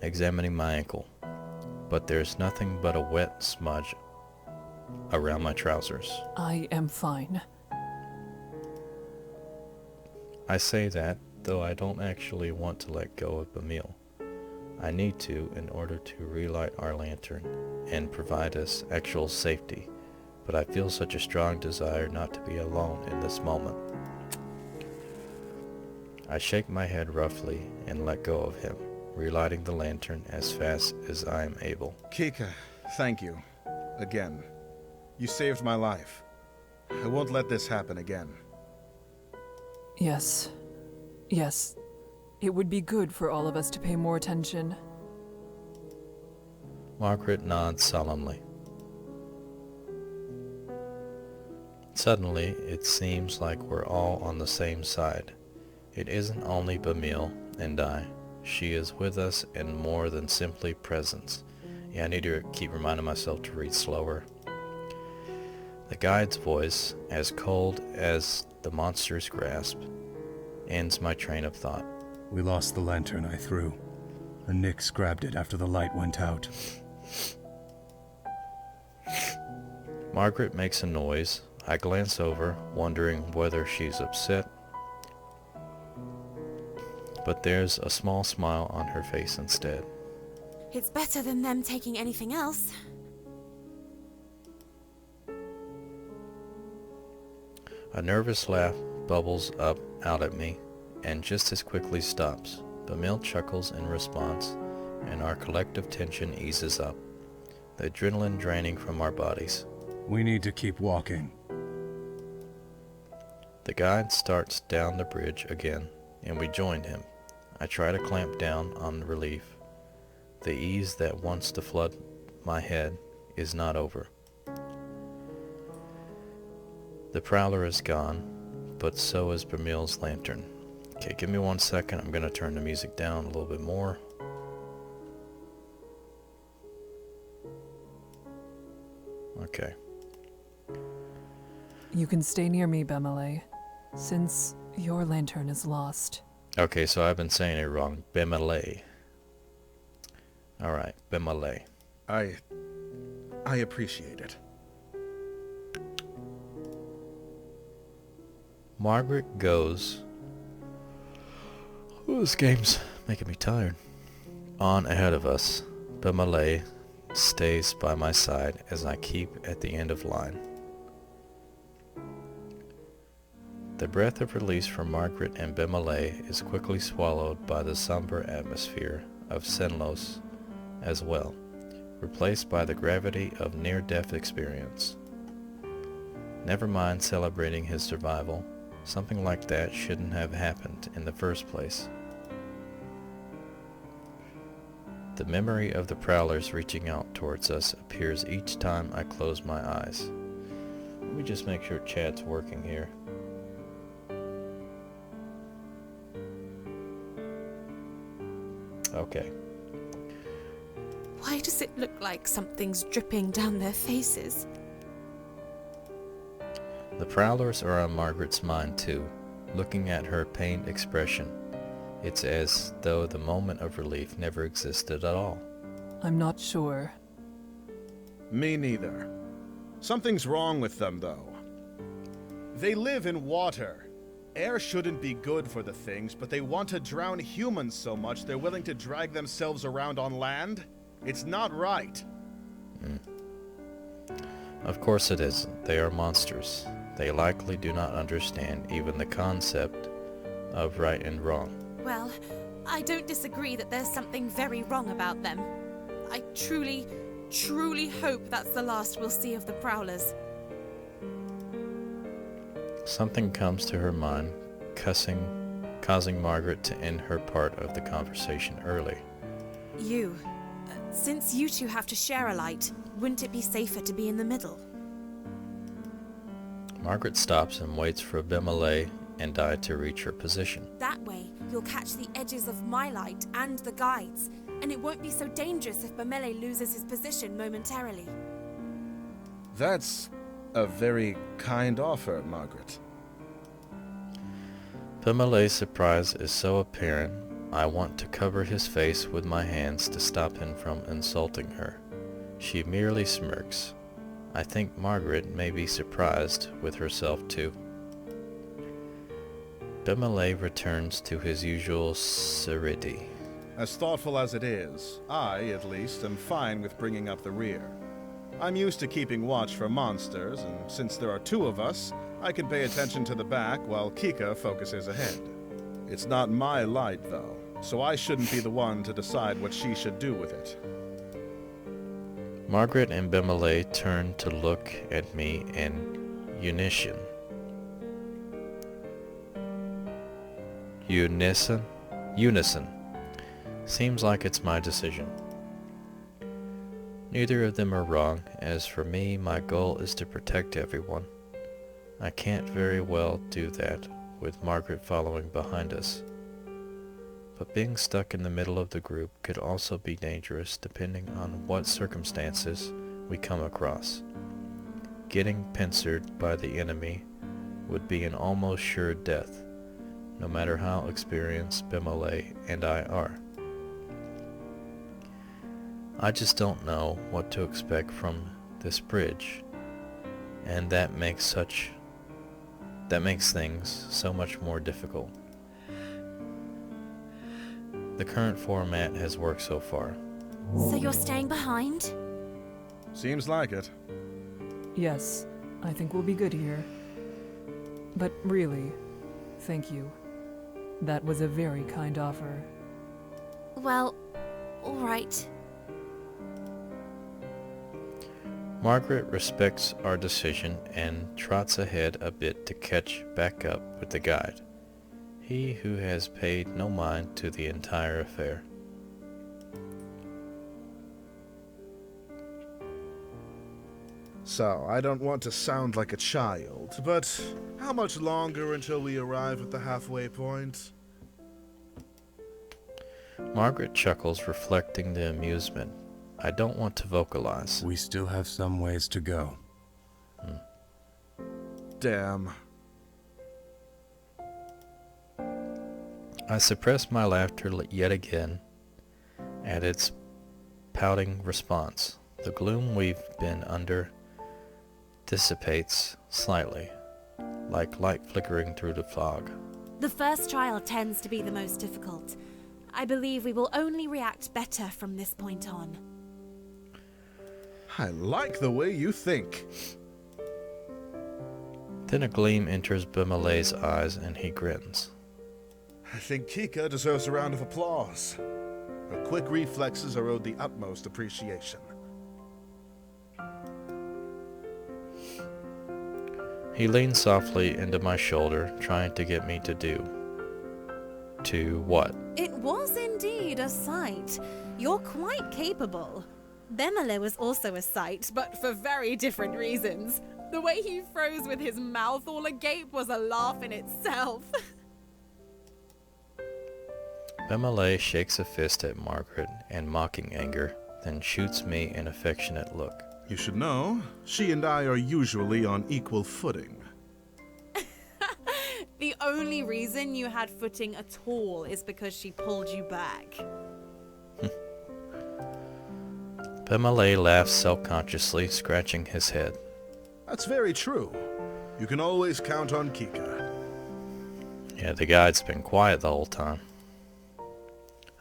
examining my ankle. But there's nothing but a wet smudge around my trousers.
I am fine.
I say that, though I don't actually want to let go of Bamil. I need to in order to relight our lantern and provide us actual safety, but I feel such a strong desire not to be alone in this moment. I shake my head roughly and let go of him, relighting the lantern as fast as I am able.
Kika, thank you. Again. You saved my life. I won't let this happen again.
Yes. Yes. It would be good for all of us to pay more attention.
Margaret nods solemnly. Suddenly, it seems like we're all on the same side. It isn't only Bamil and I. She is with us in more than simply presence. Yeah, I need to keep reminding myself to read slower. The guide's voice, as cold as the monster's grasp, ends my train of thought.
We lost the lantern I threw. The Nyx grabbed it after the light went out.
Margaret makes a noise. I glance over, wondering whether she's upset. But there's a small smile on her face instead.
It's better than them taking anything else.
A nervous laugh bubbles up out at me, and just as quickly stops. Bamil chuckles in response, and our collective tension eases up, the adrenaline draining from our bodies.
We need to keep walking.
The guide starts down the bridge again, and we join him. I try to clamp down on relief. The ease that wants to flood my head is not over. The prowler is gone, but so is Bamil's lantern. Okay, give me 1 second. I'm going to turn the music down a little bit more. Okay.
You can stay near me, Bemele, since your lantern is lost.
Okay, so I've been saying it wrong. Bemele. Alright, Bemele.
I appreciate it.
Margaret goes... Oh, this game's making me tired. On ahead of us. Bemele stays by my side as I keep at the end of line. The breath of release from Margaret and Bemele is quickly swallowed by the somber atmosphere of Senlos as well, replaced by the gravity of near-death experience. Never mind celebrating his survival. Something like that shouldn't have happened in the first place. The memory of the prowlers reaching out towards us appears each time I close my eyes. Let me just make sure chat's working here. Okay.
Why does it look like something's dripping down their faces?
The prowlers are on Margaret's mind too, looking at her pained expression. It's as though the moment of relief never existed at all.
I'm not sure.
Me neither. Something's wrong with them, though.
They live in water. Air shouldn't be good for the things, but they want to drown humans so much they're willing to drag themselves around on land? It's not right.
Of course it isn't. They are monsters. They likely do not understand even the concept of right and wrong.
Well, I don't disagree that there's something very wrong about them. I truly, truly hope that's the last we'll see of the Prowlers.
Something comes to her mind, causing Margaret to end her part of the conversation early.
Since you two have to share a light, wouldn't it be safer to be in the middle?
Margaret stops and waits for Bemele and I to reach her position.
That way, you'll catch the edges of my light and the guides, and it won't be so dangerous if Bemele loses his position momentarily.
That's a very kind offer, Margaret.
Bemele's surprise is so apparent, I want to cover his face with my hands to stop him from insulting her. She merely smirks. I think Margaret may be surprised with herself too. Bemele returns to his usual serenity.
As thoughtful as it is, I, at least, am fine with bringing up the rear. I'm used to keeping watch for monsters, and since there are two of us, I can pay attention to the back while Kika focuses ahead.
It's not my light, though, so I shouldn't be the one to decide what she should do with it.
Margaret and Bemele turned to look at me in unison. Unison. Seems like it's my decision. Neither of them are wrong. As for me, my goal is to protect everyone. I can't very well do that with Margaret following behind us. But being stuck in the middle of the group could also be dangerous depending on what circumstances we come across. Getting pincered by the enemy would be an almost sure death, no matter how experienced Bemele and I are. I just don't know what to expect from this bridge, and that makes things so much more difficult. The current format has worked so far.
So you're staying behind?
Seems like it.
Yes, I think we'll be good here. But really, thank you. That was a very kind offer.
Well, all right.
Margaret respects our decision and trots ahead a bit to catch back up with the guide, he who has paid no mind to the entire affair.
So, I don't want to sound like a child, but how much longer until we arrive at the halfway point?
Margaret chuckles, reflecting the amusement. I don't want to vocalize.
We still have some ways to go.
Damn.
I suppress my laughter yet again at its pouting response. The gloom we've been under dissipates slightly, like light flickering through the fog.
The first trial tends to be the most difficult. I believe we will only react better from this point on.
I like the way you think.
Then a gleam enters Bemele's eyes and he grins.
I think Kika deserves a round of applause. Her quick reflexes are owed the utmost appreciation.
He leans softly into my shoulder, trying to get me to do. To what?
It was indeed a sight. You're quite capable. Bemele was also a sight, but for very different reasons. The way he froze with his mouth all agape was a laugh in itself.
Bemele shakes a fist at Margaret in mocking anger, then shoots me an affectionate look.
You should know, she and I are usually on equal footing.
The only reason you had footing at all is because she pulled you back.
Bemele laughs self-consciously, scratching his head.
That's very true. You can always count on Kika.
Yeah, the guide's been quiet the whole time.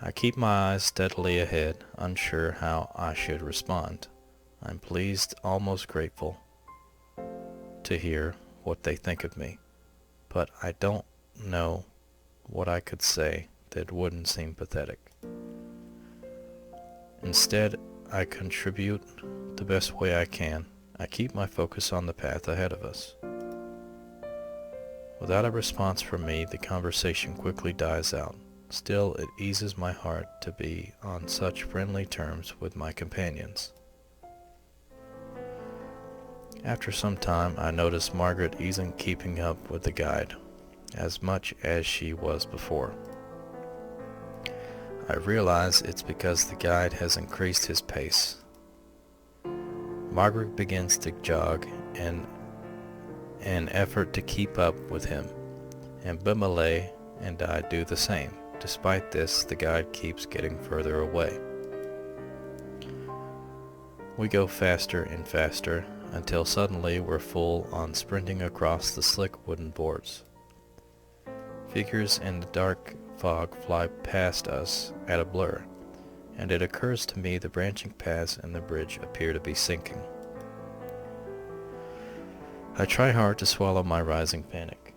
I keep my eyes steadily ahead, unsure how I should respond. I'm pleased, almost grateful, to hear what they think of me, but I don't know what I could say that wouldn't seem pathetic. Instead, I contribute the best way I can. I keep my focus on the path ahead of us. Without a response from me, the conversation quickly dies out. Still, it eases my heart to be on such friendly terms with my companions. After some time, I notice Margaret isn't keeping up with the guide as much as she was before. I realize it's because the guide has increased his pace. Margaret begins to jog in an effort to keep up with him, and Bemele and I do the same. Despite this, the guide keeps getting further away. We go faster and faster until suddenly we're full on sprinting across the slick wooden boards. Figures in the dark fog fly past us at a blur, and it occurs to me the branching paths and the bridge appear to be sinking. I try hard to swallow my rising panic.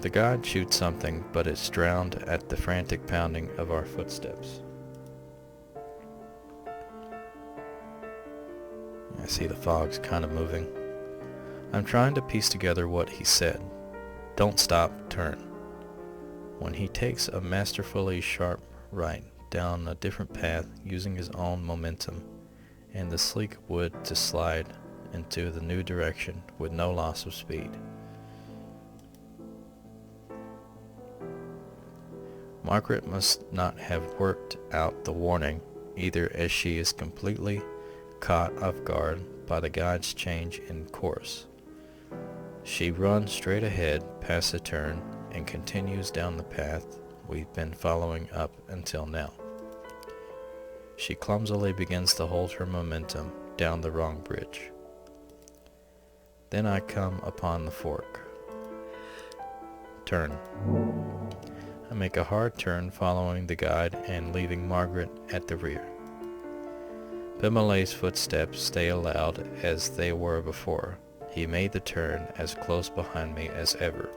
The guide shoots something, but it's drowned at the frantic pounding of our footsteps. I see the fog's kind of moving. I'm trying to piece together what he said. Don't stop, turn. When he takes a masterfully sharp right down a different path using his own momentum and the sleek wood to slide into the new direction with no loss of speed. Margaret must not have worked out the warning either, as she is completely caught off guard by the guide's change in course. She runs straight ahead past the turn and continues down the path we've been following up until now. She clumsily begins to hold her momentum down the wrong bridge. Then I come upon the fork. Turn. I make a hard turn following the guide and leaving Margaret at the rear. Bimalay's footsteps stay loud as they were before. He made the turn as close behind me as ever.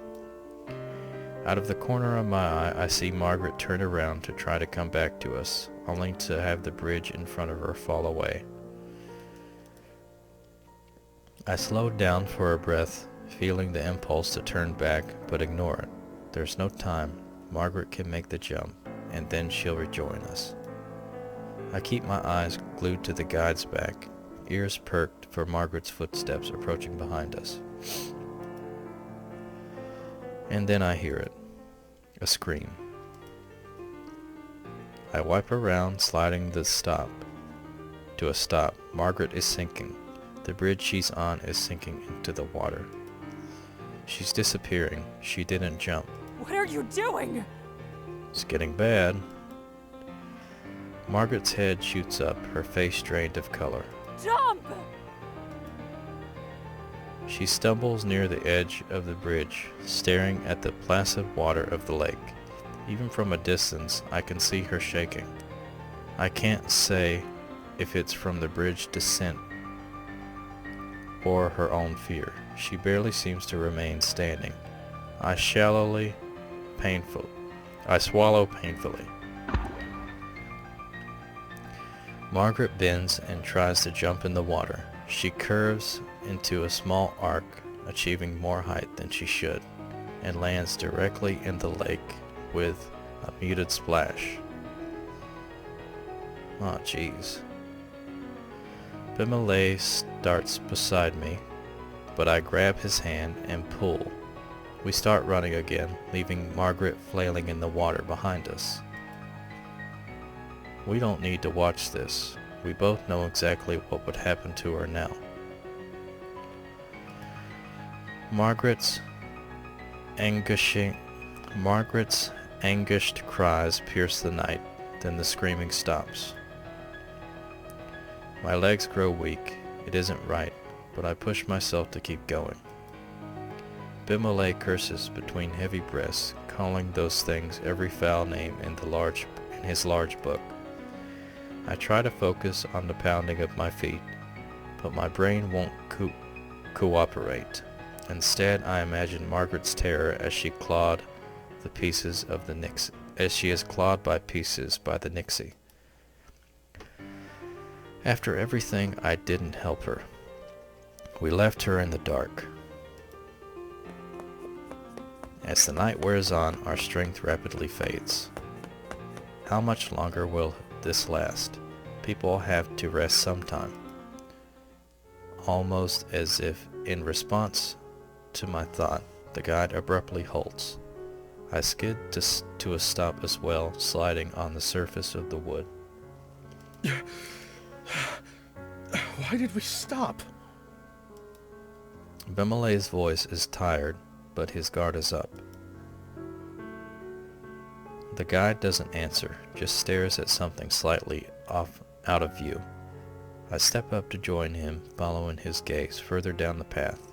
Out of the corner of my eye, I see Margaret turn around to try to come back to us, only to have the bridge in front of her fall away. I slowed down for a breath, feeling the impulse to turn back, but ignore it. There's no time. Margaret can make the jump, and then she'll rejoin us. I keep my eyes glued to the guide's back, ears perked for Margaret's footsteps approaching behind us. And then I hear it. A scream. I wipe around, sliding the stop. To a stop. Margaret is sinking. The bridge she's on is sinking into the water. She's disappearing. She didn't jump.
What are you doing?
It's getting bad. Margaret's head shoots up, her face drained of color.
Jump!
She stumbles near the edge of the bridge, staring at the placid water of the lake. Even from a distance, I can see her shaking. I can't say if it's from the bridge descent or her own fear. She barely seems to remain standing. I swallow painfully. Margaret bends and tries to jump in the water. She curves into a small arc, achieving more height than she should, and lands directly in the lake with a muted splash. Oh, jeez. Bimalay starts beside me, but I grab his hand and pull. We start running again, leaving Margaret flailing in the water behind us. We don't need to watch this. We both know exactly what would happen to her now. Margaret's anguished cries pierce the night, then the screaming stops. My legs grow weak. It isn't right, but I push myself to keep going. Bimalay curses between heavy breaths, calling those things every foul name in his large book. I try to focus on the pounding of my feet, but my brain won't cooperate. Instead, I imagine Margaret's terror as she is clawed by pieces by the Nixie. After everything, I didn't help her. We left her in the dark. As the night wears on, our strength rapidly fades. How much longer will this last? People have to rest sometime. Almost as if in response to my thought, the guide abruptly halts. I skid to a stop as well, sliding on the surface of the wood.
Why did we stop?
Bimalay's voice is tired, but his guard is up. The guide doesn't answer, just stares at something slightly off out of view. I step up to join him, following his gaze further down the path.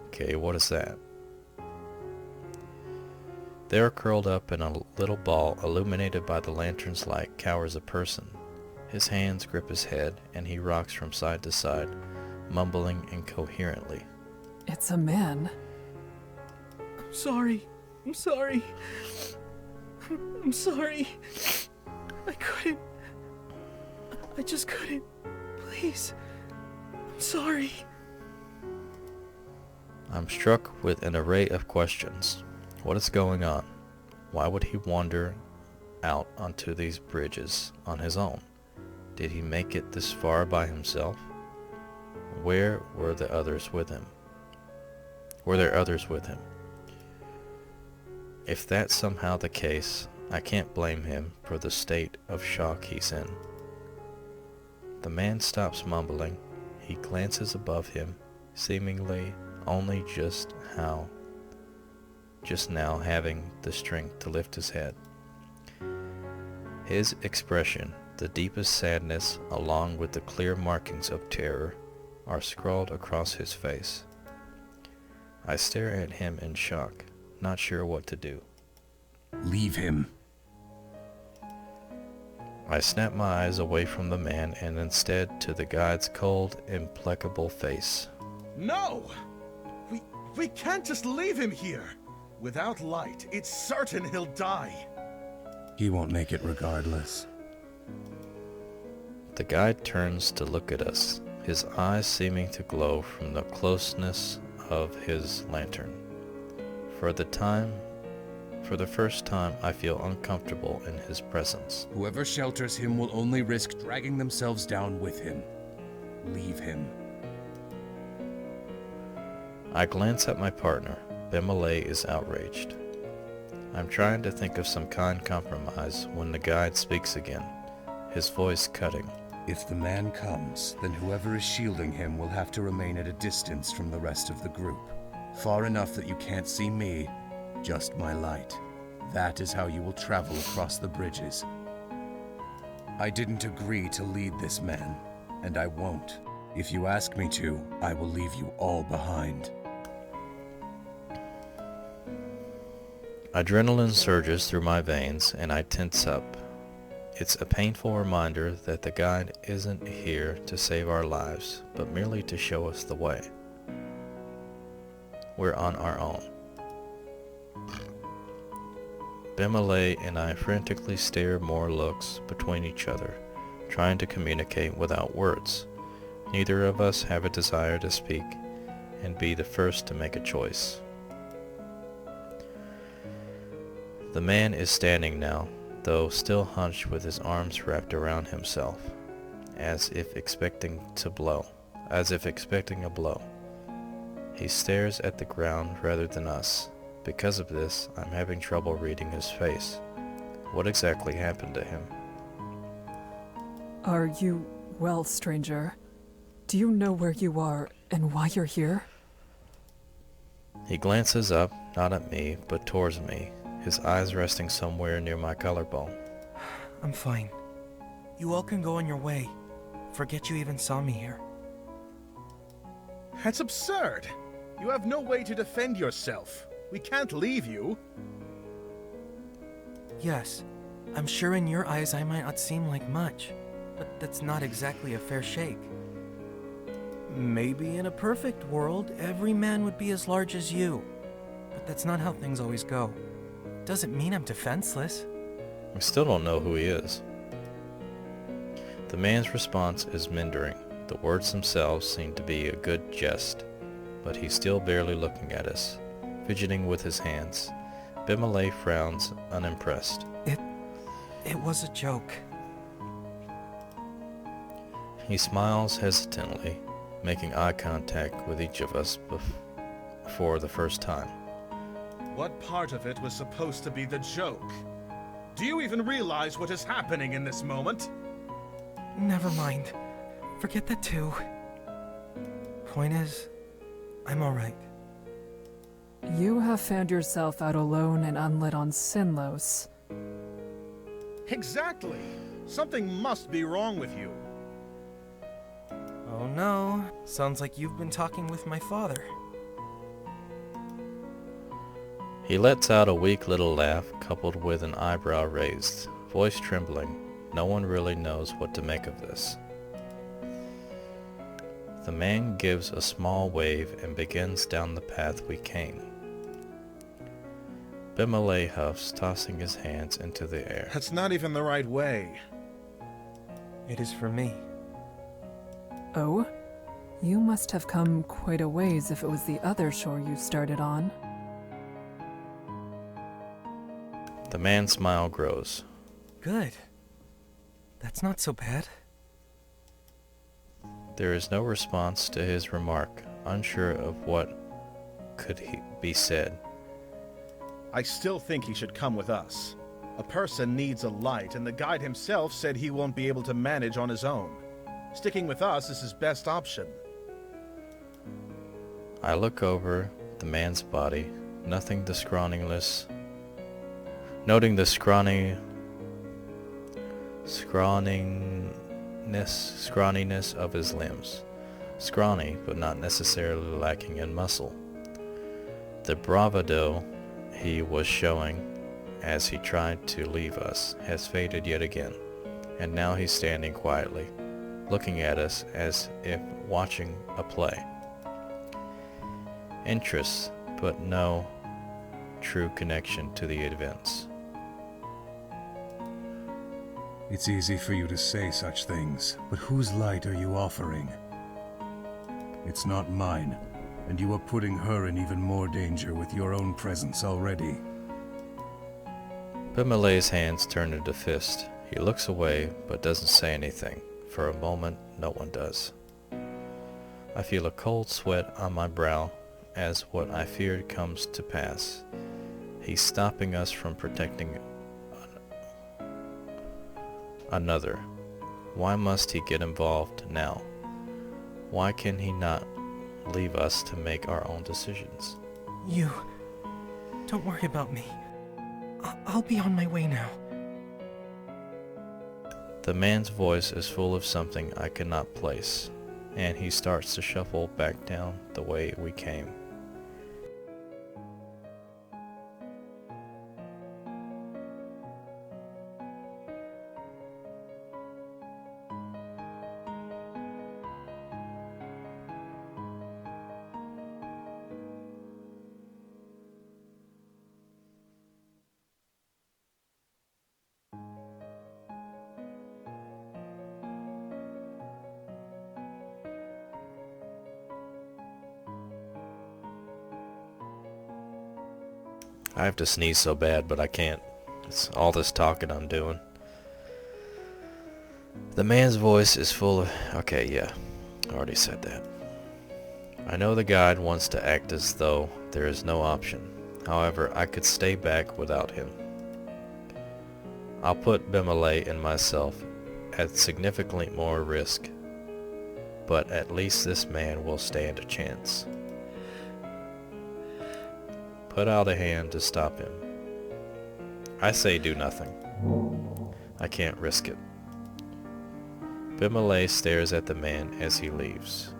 Okay, what is that? There, curled up in a little ball illuminated by the lantern's light, cowers a person. His hands grip his head, and he rocks from side to side, mumbling incoherently.
It's a man.
I'm sorry. I'm sorry. I'm sorry. I couldn't. I just couldn't. Please. I'm sorry.
I'm struck with an array of questions. What is going on? Why would he wander out onto these bridges on his own? Did he make it this far by himself? Where were the others with him? Were there others with him? If that's somehow the case, I can't blame him for the state of shock he's in. The man stops mumbling. He glances above him, seemingly only just now having the strength to lift his head. His expression, the deepest sadness along with the clear markings of terror, are scrawled across his face. I stare at him in shock, not sure what to do.
Leave him.
I snap my eyes away from the man and instead to the guide's cold, implacable face.
No! We can't just leave him here. Without light, it's certain he'll die.
He won't make it regardless.
The guide turns to look at us, his eyes seeming to glow from the closeness of his lantern. For the first time, I feel uncomfortable in his presence.
Whoever shelters him will only risk dragging themselves down with him. Leave him.
I glance at my partner. Bimale is outraged. I'm trying to think of some kind compromise when the guide speaks again, his voice cutting.
If the man comes, then whoever is shielding him will have to remain at a distance from the rest of the group. Far enough that you can't see me, just my light. That is how you will travel across the bridges. I didn't agree to lead this man, and I won't. If you ask me to, I will leave you all behind.
Adrenaline surges through my veins and I tense up. It's a painful reminder that the guide isn't here to save our lives, but merely to show us the way. We're on our own. Bimale and I frantically stare more looks between each other, trying to communicate without words. Neither of us have a desire to speak and be the first to make a choice. The man is standing now, though still hunched with his arms wrapped around himself, as if expecting a blow. He stares at the ground rather than us. Because of this, I'm having trouble reading his face. What exactly happened to him?
Are you well, stranger? Do you know where you are and why you're here?
He glances up, not at me, but towards me, his eyes resting somewhere near my collarbone.
I'm fine. You all can go on your way. Forget you even saw me here.
That's absurd. You have no way to defend yourself. We can't leave you.
Yes, I'm sure in your eyes I might not seem like much, but that's not exactly a fair shake. Maybe in a perfect world, every man would be as large as you, but that's not how things always go. Doesn't mean I'm defenseless.
I still don't know who he is. The man's response is mindering. The words themselves seem to be a good jest, but he's still barely looking at us, fidgeting with his hands. Bimale frowns, unimpressed.
It was a joke.
He smiles hesitantly, making eye contact with each of us for the first time.
What part of it was supposed to be the joke? Do you even realize what is happening in this moment?
Never mind. Forget that too. Point is, I'm alright.
You have found yourself out alone and unlit on Sinlos.
Exactly. Something must be wrong with you.
Oh no, sounds like you've been talking with my father.
He lets out a weak little laugh coupled with an eyebrow raised, voice trembling. No one really knows what to make of this. The man gives a small wave and begins down the path we came. Bimelay huffs, tossing his hands into the air.
That's not even the right way.
It is for me.
Oh? You must have come quite a ways if it was the other shore you started on.
The man's smile grows.
Good. That's not so bad.
There is no response to his remark, unsure of what could be said.
I still think he should come with us. A person needs a light, and the guide himself said he won't be able to manage on his own. Sticking with us is his best option.
I look over the man's body, noting the scrawniness of his limbs. Scrawny, but not necessarily lacking in muscle. The bravado he was showing as he tried to leave us has faded yet again, and now he's standing quietly, looking at us as if watching a play. Interest, but no true connection to the events.
It's easy for you to say such things, but whose light are you offering? It's not mine, and you are putting her in even more danger with your own presence already.
Bimelay's hands turn into fist. He looks away, but doesn't say anything. For a moment, no one does. I feel a cold sweat on my brow as what I feared comes to pass. He's stopping us from protecting another. Why must he get involved now? Why can he not leave us to make our own decisions?
You... Don't worry about me. I'll be on my way now.
The man's voice is full of something I cannot place, and he starts to shuffle back down the way we came. I have to sneeze so bad, but I can't. It's all this talking I'm doing. The man's voice is full of... Okay, yeah. I already said that. I know the guide wants to act as though there is no option. However, I could stay back without him. I'll put Bimelay and myself at significantly more risk. But at least this man will stand a chance. Put out a hand to stop him. I say do nothing. I can't risk it. Bimelay stares at the man as he leaves.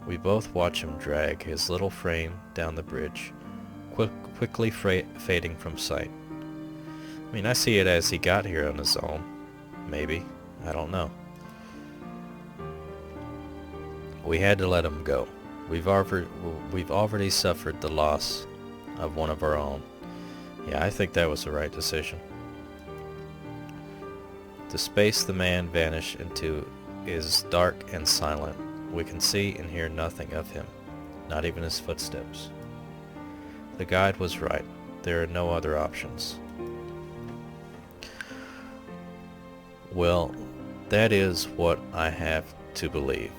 We both watch him drag his little frame down the bridge, quickly fading from sight. I mean, I see it as he got here on his own. Maybe. I don't know. We had to let him go. We've already suffered the loss of one of our own. Yeah, I think that was the right decision. The space the man vanished into is dark and silent. We can see and hear nothing of him, not even his footsteps. The guide was right. There are no other options. Well, that is what I have to believe.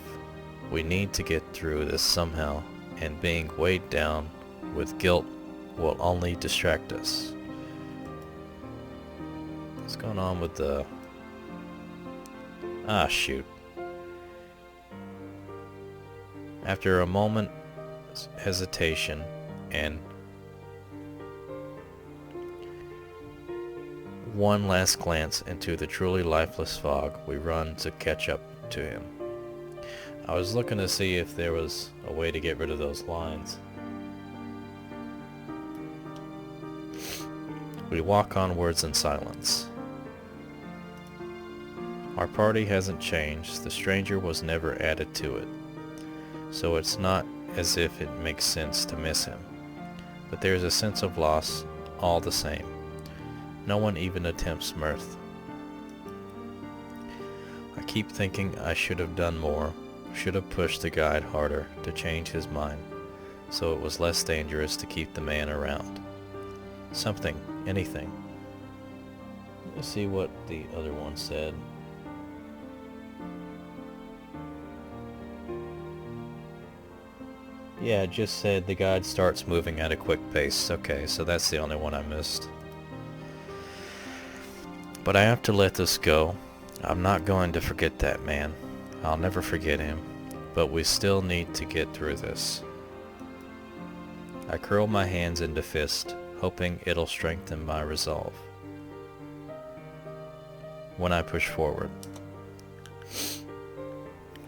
We need to get through this somehow, and being weighed down with guilt will only distract us. What's going on with the... Ah, shoot. After a moment's hesitation and one last glance into the truly lifeless fog, we run to catch up to him. I was looking to see if there was a way to get rid of those lines. We walk onwards in silence. Our party hasn't changed. The stranger was never added to it. so it's not as if it makes sense to miss him. But there's a sense of loss all the same. No one even attempts mirth. I keep thinking I should have done more, should have pushed the guide harder to change his mind, so it was less dangerous to keep the man around. Something, anything. Let's see what the other one said. Yeah, it just said the guide starts moving at a quick pace. Okay, so that's the only one I missed. But I have to let this go. I'm not going to forget that man. I'll never forget him. But we still need to get through this. I curl my hands into fist, hoping it'll strengthen my resolve. When I push forward.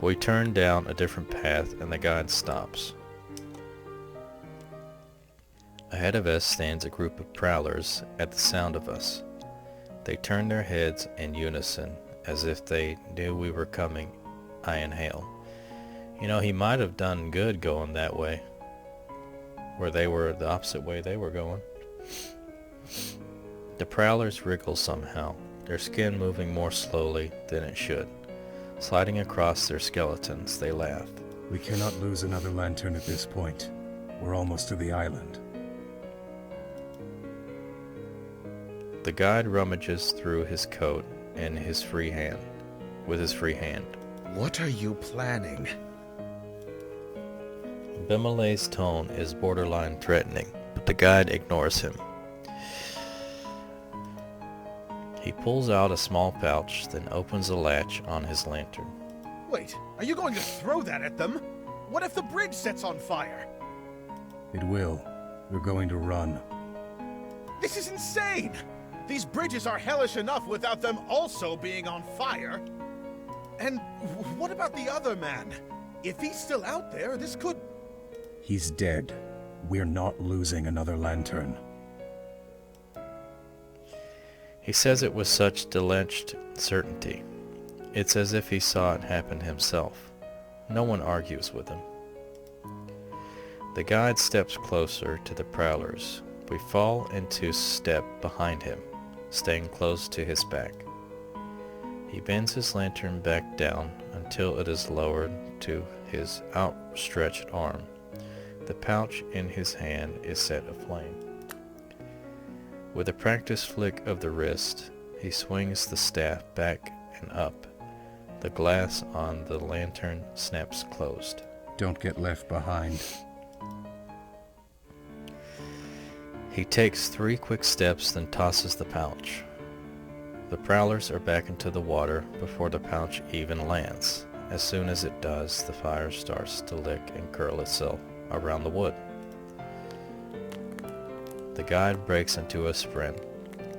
We turn down a different path and the guide stops. Ahead of us stands a group of prowlers at the sound of us. They turn their heads in unison, as if they knew we were coming. I inhale. You know, he might have done good going that way, where they were the opposite way they were going. The prowlers wriggle somehow, their skin moving more slowly than it should. Sliding across their skeletons, they laugh.
We cannot lose another lantern at this point. We're almost to the island.
The guide rummages through his coat and with his free hand.
What are you planning?
Bimalay's tone is borderline threatening, but the guide ignores him. He pulls out a small pouch, then opens a latch on his lantern.
Wait, are you going to throw that at them? What if the bridge sets on fire?
It will. We're going to run.
This is insane! These bridges are hellish enough without them also being on fire. And what about the other man? If he's still out there, this could...
He's dead. We're not losing another lantern.
He says it with such delenched certainty. It's as if he saw it happen himself. No one argues with him. The guide steps closer to the prowlers. We fall into step behind him, staying close to his back. He bends his lantern back down until it is lowered to his outstretched arm. The pouch in his hand is set aflame. With a practiced flick of the wrist, he swings the staff back and up. The glass on the lantern snaps closed.
Don't get left behind.
He takes 3 quick steps, then tosses the pouch. The prowlers are back into the water before the pouch even lands. As soon as it does, the fire starts to lick and curl itself around the wood. The guide breaks into a sprint,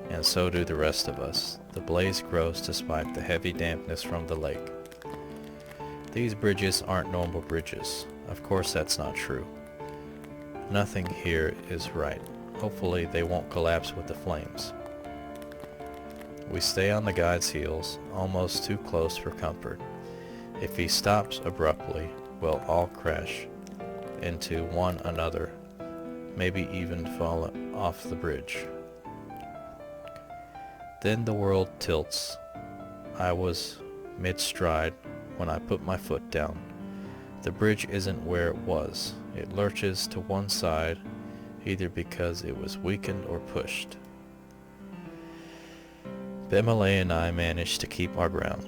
and so do the rest of us. The blaze grows despite the heavy dampness from the lake. These bridges aren't normal bridges. Of course that's not true. Nothing here is right. Hopefully they won't collapse with the flames. We stay on the guide's heels, almost too close for comfort. If he stops abruptly, we'll all crash into one another, maybe even fall off the bridge. Then the world tilts. I was mid-stride when I put my foot down. The bridge isn't where it was. It lurches to one side, either because it was weakened or pushed. Bimalay and I manage to keep our ground,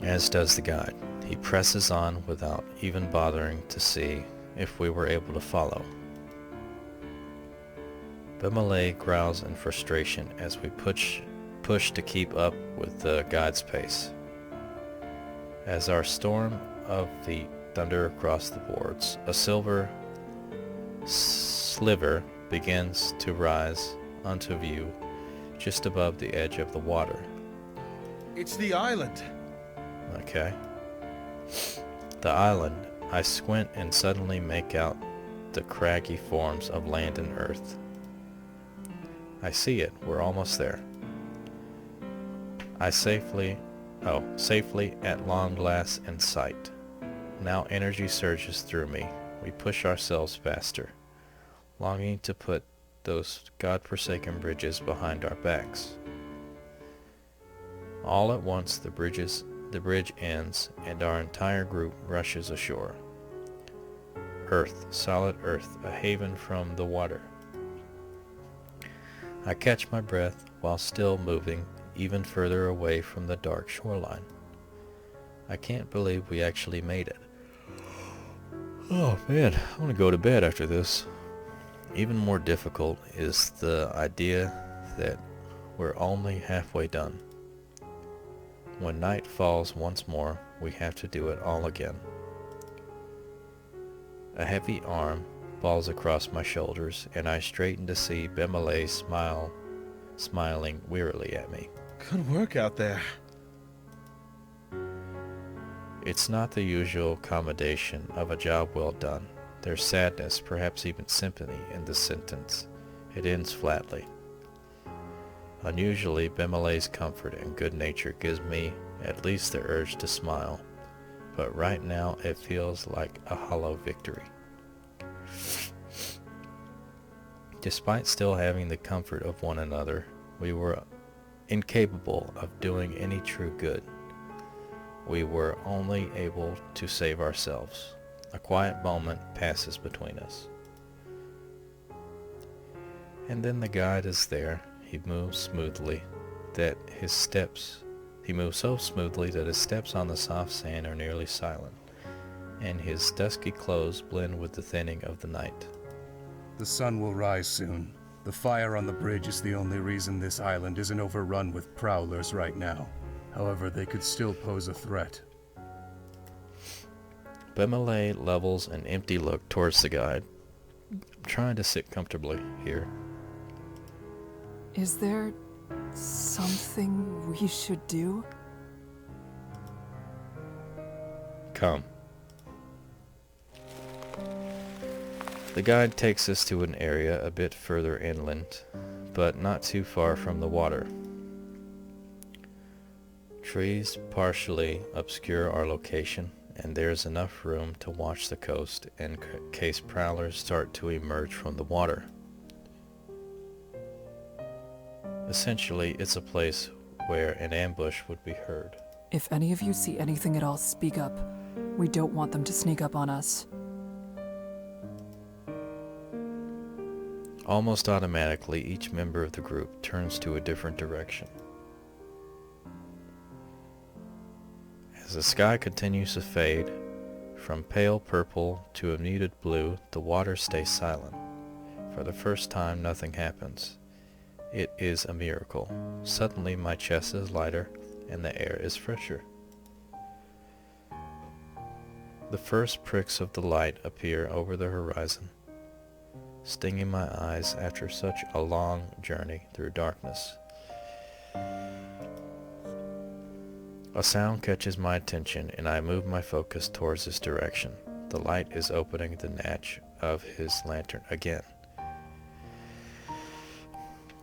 as does the guide. He presses on without even bothering to see if we were able to follow. Bimalay growls in frustration as we push to keep up with the guide's pace. As our storm of feet thunder across the boards, a silver sliver begins to rise onto view just above the edge of the water.
It's the island.
Okay. The island. I squint and suddenly make out the craggy forms of land and earth. I see it. We're almost there. Safely at long last in sight. Now energy surges through me. We push ourselves faster, longing to put those godforsaken bridges behind our backs. All at once the bridge ends and our entire group rushes ashore. Earth, solid earth, a haven from the water. I catch my breath while still moving even further away from the dark shoreline. I can't believe we actually made it. Oh man, I want to go to bed after this. Even more difficult is the idea that we're only halfway done. When night falls once more, we have to do it all again. A heavy arm falls across my shoulders, and I straighten to see Bemele smiling wearily at me.
Good work out there.
It's not the usual commendation of a job well done. There's sadness, perhaps even sympathy, in the sentence. It ends flatly. Unusually, Bemele's comfort and good nature gives me at least the urge to smile, but right now it feels like a hollow victory. Despite still having the comfort of one another, we were incapable of doing any true good. We were only able to save ourselves. A quiet moment passes between us. And then the guide is there. He moves so smoothly that his steps on the soft sand are nearly silent, and his dusky clothes blend with the thinning of the night.
The sun will rise soon. The fire on the bridge is the only reason this island isn't overrun with prowlers right now. However, they could still pose a threat.
Bemele levels an empty look towards the guide. I'm trying to sit comfortably here.
Is there something we should do?
Come. The guide takes us to an area a bit further inland, but not too far from the water. Trees partially obscure our location, and there's enough room to watch the coast in case prowlers start to emerge from the water. Essentially, it's a place where an ambush would be heard.
If any of you see anything at all, speak up. We don't want them to sneak up on us.
Almost automatically, each member of the group turns to a different direction. As the sky continues to fade, from pale purple to a muted blue, the water stays silent. For the first time, nothing happens. It is a miracle. Suddenly, my chest is lighter and the air is fresher. The first pricks of the light appear over the horizon, stinging my eyes after such a long journey through darkness. A sound catches my attention and I move my focus towards this direction. The light is opening the notch of his lantern again.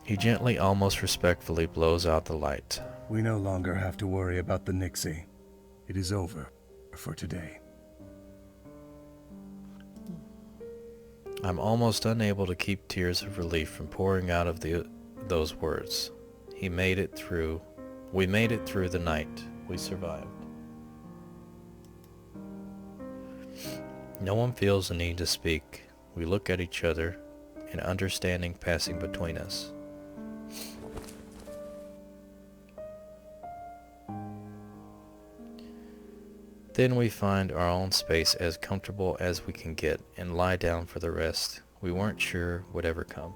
He gently, almost respectfully, blows out the light.
We no longer have to worry about the Nixie. It is over for today.
I'm almost unable to keep tears of relief from pouring out of those words. We made it through the night. We survived. No one feels the need to speak. We look at each other, an understanding passing between us. Then we find our own space as comfortable as we can get and lie down for the rest. We weren't sure would ever come.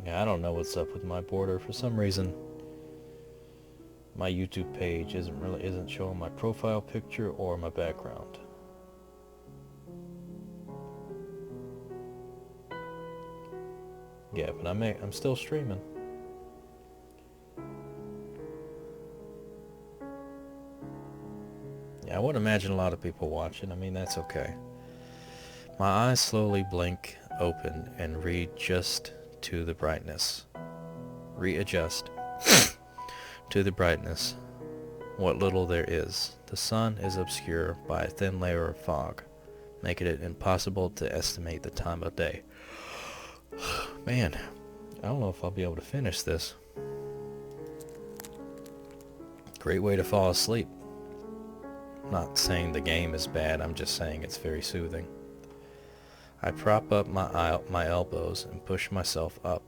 Yeah, I don't know what's up with my border. For some reason, my YouTube page isn't showing my profile picture or my background. Yeah, but I'm still streaming. Yeah, I would imagine a lot of people watching. I mean, that's okay. My eyes slowly blink open and readjust to the brightness. Readjust to the brightness, what little there is, the sun is obscured by a thin layer of fog, making it impossible to estimate the time of day. Man, I don't know if I'll be able to finish this. Great way to fall asleep. I'm not saying the game is bad, I'm just saying it's very soothing. I prop up my elbows and push myself up.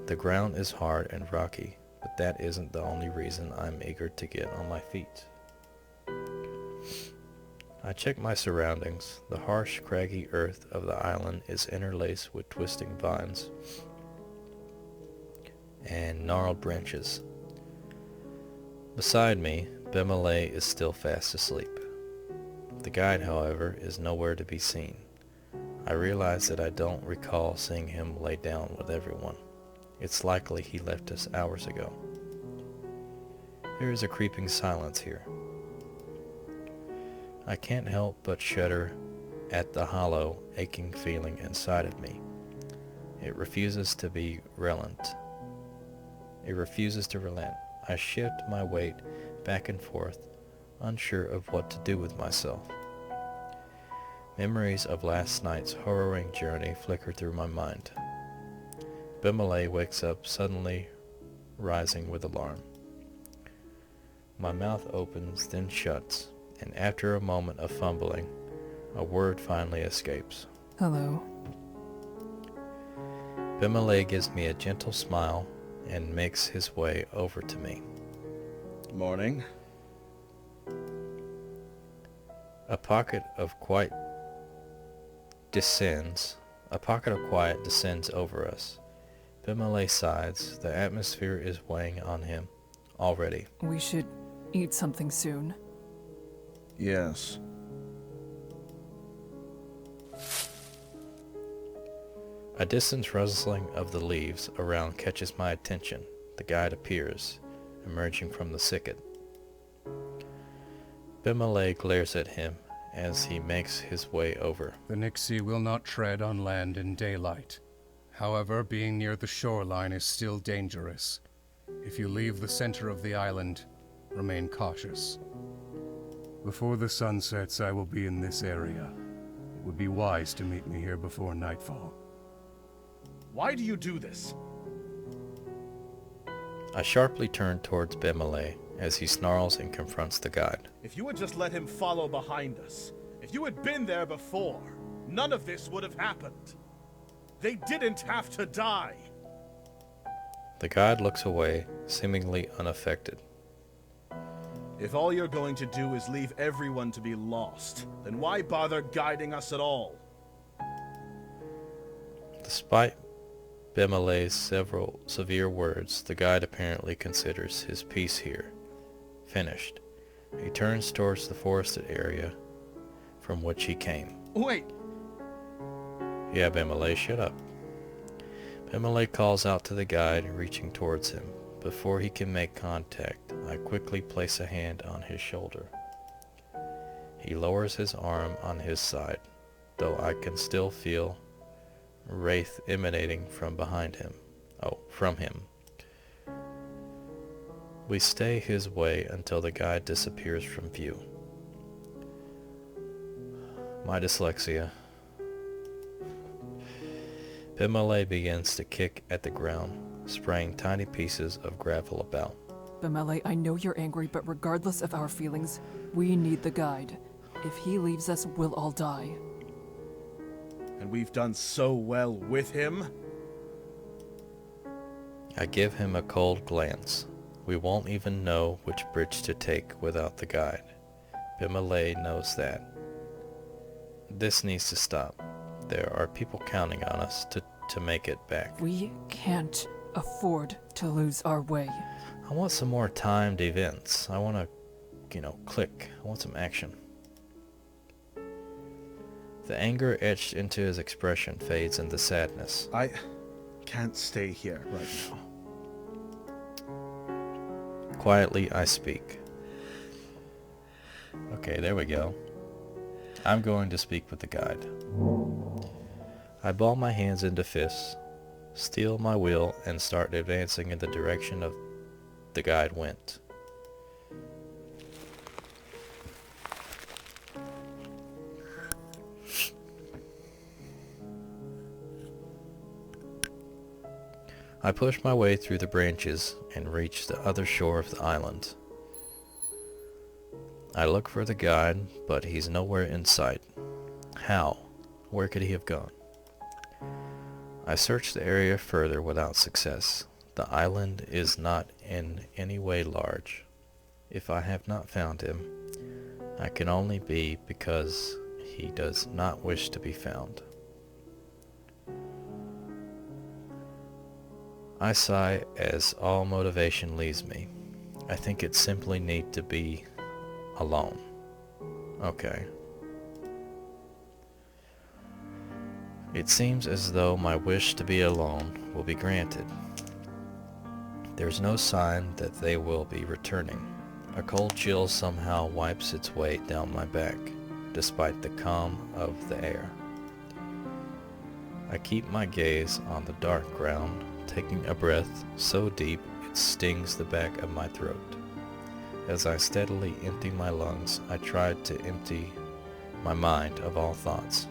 The ground is hard and rocky, but that isn't the only reason I'm eager to get on my feet. I check my surroundings. The harsh, craggy earth of the island is interlaced with twisting vines and gnarled branches. Beside me, Bimile is still fast asleep. The guide, however, is nowhere to be seen. I realize that I don't recall seeing him lay down with everyone. It's likely he left us hours ago. There is a creeping silence here. I can't help but shudder at the hollow, aching feeling inside of me. It refuses to relent. I shift my weight back and forth, unsure of what to do with myself. Memories of last night's harrowing journey flicker through my mind. Bimile wakes up suddenly, rising with alarm. My mouth opens, then shuts, and after a moment of fumbling, a word finally escapes.
Hello.
Bimile gives me a gentle smile and makes his way over to me.
Morning.
A pocket of quiet descends over us. Bimile sighs. The atmosphere is weighing on him already.
We should eat something soon.
Yes.
A distant rustling of the leaves around catches my attention. The guide appears, emerging from the thicket. Bimile glares at him as he makes his way over.
The Nixie will not tread on land in daylight. However, being near the shoreline is still dangerous. If you leave the center of the island, remain cautious.
Before the sun sets, I will be in this area. It would be wise to meet me here before nightfall.
Why do you do this?
I sharply turn towards Bimile as he snarls and confronts the guide.
If you had just let him follow behind us, if you had been there before, none of this would have happened. They didn't have to die.
The guide looks away, seemingly unaffected.
If all you're going to do is leave everyone to be lost, then why bother guiding us at all?
Despite Bimile's several severe words, the guide apparently considers his piece here finished. He turns towards the forested area from which he came.
Wait!
Yeah, Bimile, shut up. Bimile calls out to the guide, reaching towards him. Before he can make contact, I quickly place a hand on his shoulder. He lowers his arm on his side, though I can still feel wraith emanating from behind him. From him. We stay his way until the guide disappears from view. My dyslexia. Bimile begins to kick at the ground, spraying tiny pieces of gravel about.
Bimile, I know you're angry, but regardless of our feelings, we need the guide. If he leaves us, we'll all die.
And we've done so well with him?
I give him a cold glance. We won't even know which bridge to take without the guide. Bimile knows that. This needs to stop. There are people counting on us to make it back.
We can't afford to lose our way.
I want some more timed events. I want to, click. I want some action. The anger etched into his expression fades into sadness.
I can't stay here right now.
Quietly, I speak. Okay, there we go. I'm going to speak with the guide. I ball my hands into fists, steal my wheel, and start advancing in the direction of the guide went. I push my way through the branches and reach the other shore of the island. I look for the guide, but he's nowhere in sight. How? Where could he have gone? I search the area further without success. The island is not in any way large. If I have not found him, I can only be because he does not wish to be found. I sigh as all motivation leaves me. I think it simply need to be alone. Okay. It seems as though my wish to be alone will be granted. There's no sign that they will be returning. A cold chill somehow wipes its way down my back, despite the calm of the air. I keep my gaze on the dark ground, taking a breath so deep it stings the back of my throat. As I steadily empty my lungs, I try to empty my mind of all thoughts.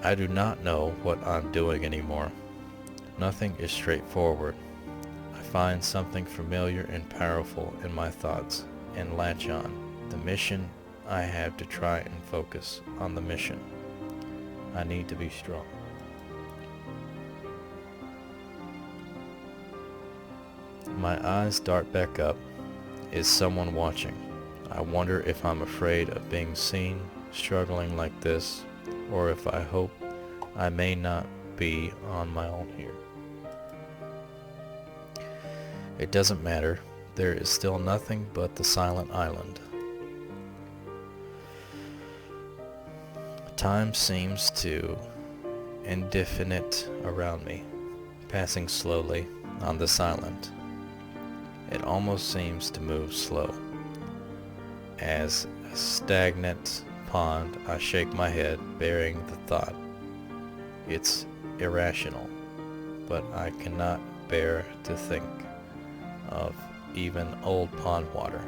I do not know what I'm doing anymore. Nothing is straightforward. I find something familiar and powerful in my thoughts and latch on. The mission I have to try and focus on the mission. I need to be strong. My eyes dart back up. Is someone watching? I wonder if I'm afraid of being seen struggling like this, or if I hope I may not be on my own here. It doesn't matter. There is still nothing but the silent island. Time seems to indefinite around me, passing slowly on the silent. It almost seems to move slow. As a stagnant pond, I shake my head, bearing the thought. It's irrational, but I cannot bear to think of even old pond water.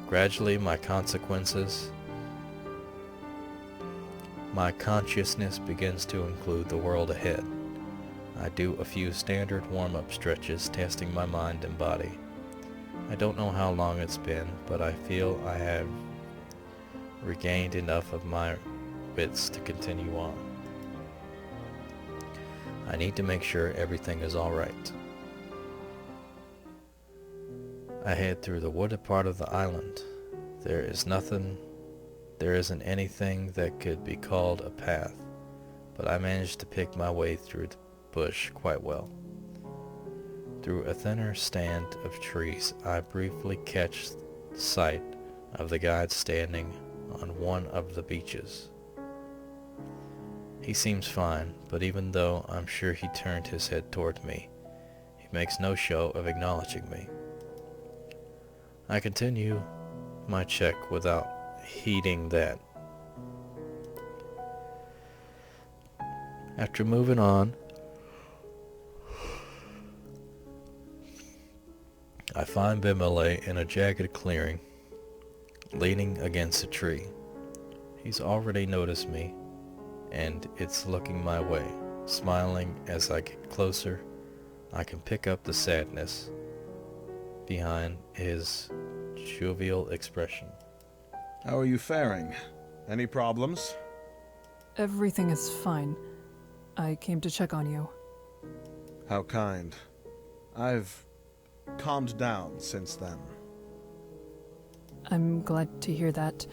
Gradually my consciousness begins to include the world ahead. I do a few standard warm-up stretches, testing my mind and body. I don't know how long it's been, but I feel I have regained enough of my wits to continue on. I need to make sure everything is all right. I head through the wooded part of the island. There isn't anything that could be called a path, but I managed to pick my way through the bush quite well. Through a thinner stand of trees, I briefly catch sight of the guide standing on one of the beaches. He seems fine, but even though I'm sure he turned his head toward me, he makes no show of acknowledging me. I continue my check without heeding that. After moving on, I find Bimele in a jagged clearing, leaning against a tree. He's already noticed me, and it's looking my way. Smiling as I get closer, I can pick up the sadness behind his jovial expression.
How are you faring? Any problems?
Everything is fine. I came to check on you.
How kind. I've calmed down since then.
I'm glad to hear that.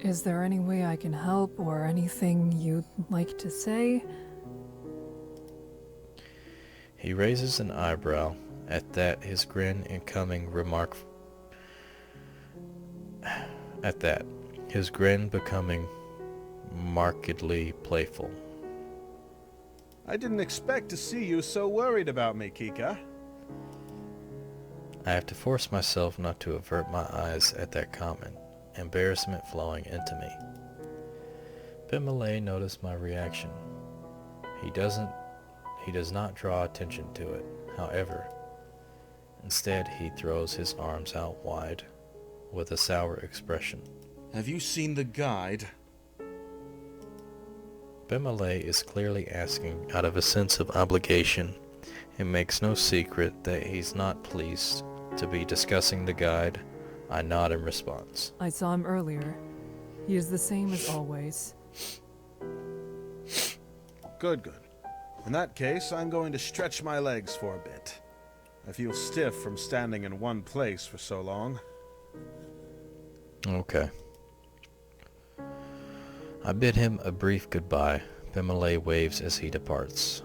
Is there any way I can help or anything you'd like to say?
He raises an eyebrow. At that, his grin becoming markedly playful.
I didn't expect to see you so worried about me, Kika.
I have to force myself not to avert my eyes at that comment, embarrassment flowing into me. Bimele noticed my reaction. He does not draw attention to it, however. Instead, he throws his arms out wide, with a sour expression.
Have you seen the guide?
Bemele is clearly asking out of a sense of obligation and makes no secret that he's not pleased to be discussing the guide. I nod in response.
I saw him earlier. He is the same as always.
Good, good. In that case, I'm going to stretch my legs for a bit. I feel stiff from standing in one place for so long.
Okay. I bid him a brief goodbye. Bemele waves as he departs.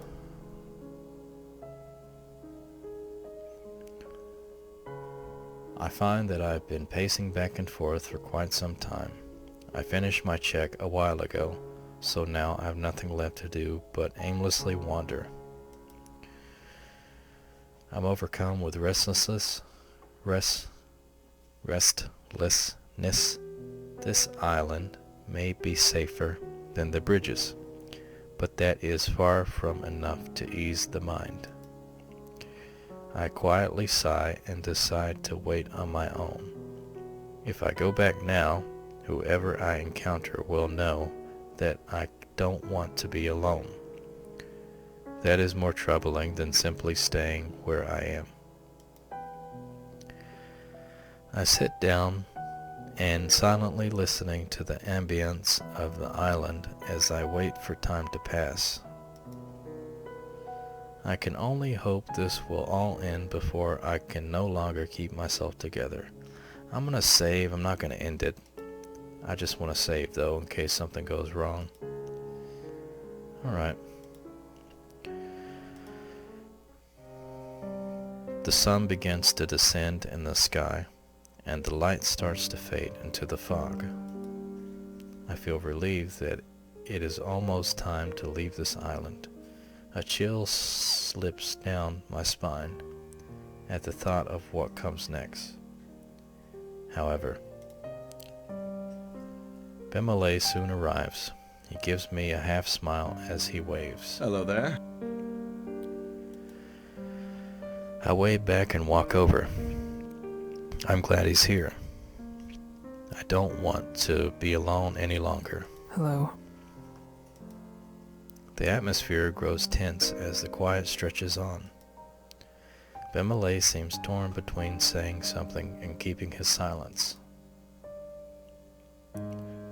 I find that I've been pacing back and forth for quite some time. I finished my check a while ago, so now I have nothing left to do but aimlessly wander. I'm overcome with restlessness. This island may be safer than the bridges, but that is far from enough to ease the mind. I quietly sigh and decide to wait on my own. If I go back now, whoever I encounter will know that I don't want to be alone. That is more troubling than simply staying where I am. I sit down and silently listening to the ambience of the island as I wait for time to pass. I can only hope this will all end before I can no longer keep myself together. I'm gonna save. I'm not gonna end it. I just want to save though in case something goes wrong. Alright. The sun begins to descend in the sky, and the light starts to fade into the fog. I feel relieved that it is almost time to leave this island. A chill slips down my spine at the thought of what comes next. However, Bemele soon arrives. He gives me a half smile as he waves.
Hello there.
I wave back and walk over. I'm glad he's here. I don't want to be alone any longer.
Hello.
The atmosphere grows tense as the quiet stretches on. Bemele seems torn between saying something and keeping his silence.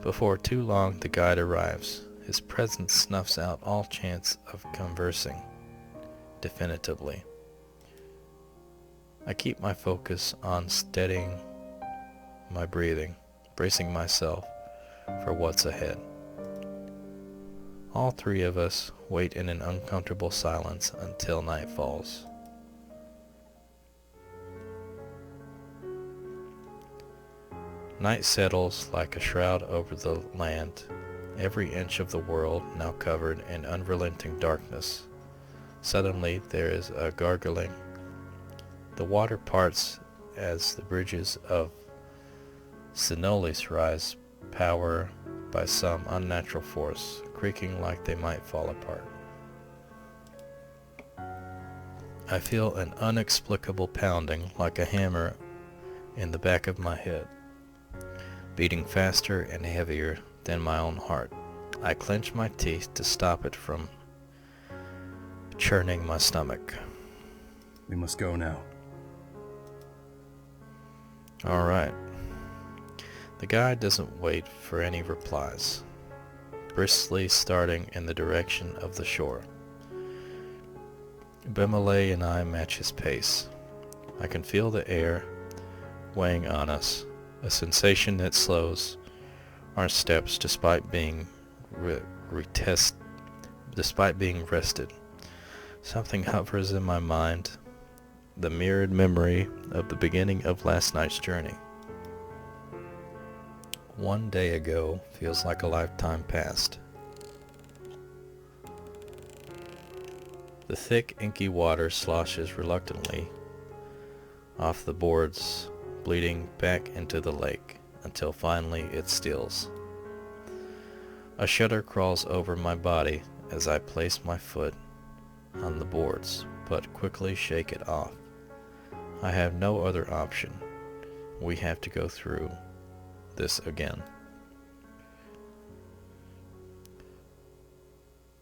Before too long, the guide arrives. His presence snuffs out all chance of conversing definitively. I keep my focus on steadying my breathing, bracing myself for what's ahead. All three of us wait in an uncomfortable silence until night falls. Night settles like a shroud over the land, every inch of the world now covered in unrelenting darkness. Suddenly there is a gargling. The water parts as the bridges of Sinolis rise, power by some unnatural force, creaking like they might fall apart. I feel an inexplicable pounding like a hammer in the back of my head, beating faster and heavier than my own heart. I clench my teeth to stop it from churning my stomach.
We must go now.
All right. The guide doesn't wait for any replies, briskly starting in the direction of the shore. Bemele and I match his pace. I can feel the air weighing on us, a sensation that slows our steps despite being rested. Something hovers in my mind, the mirrored memory of the beginning of last night's journey. One day ago feels like a lifetime past. The thick, inky water sloshes reluctantly off the boards, bleeding back into the lake, until finally it stills. A shudder crawls over my body as I place my foot on the boards, but quickly shake it off. I have no other option. we have to go through this again.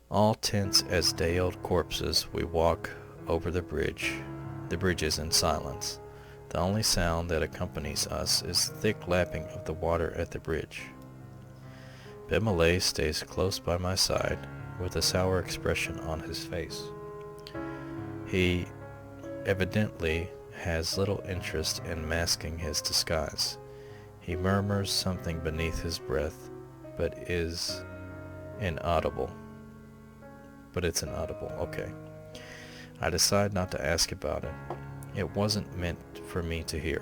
All tense as day-old corpses, we walk over the bridges in silence. The only sound that accompanies us is the thick lapping of the water at the bridge. Bimale stays close by my side with a sour expression on his face. He evidently has little interest in masking his disguise. He murmurs something beneath his breath, but it's inaudible. Okay. I decide not to ask about it. It wasn't meant for me to hear.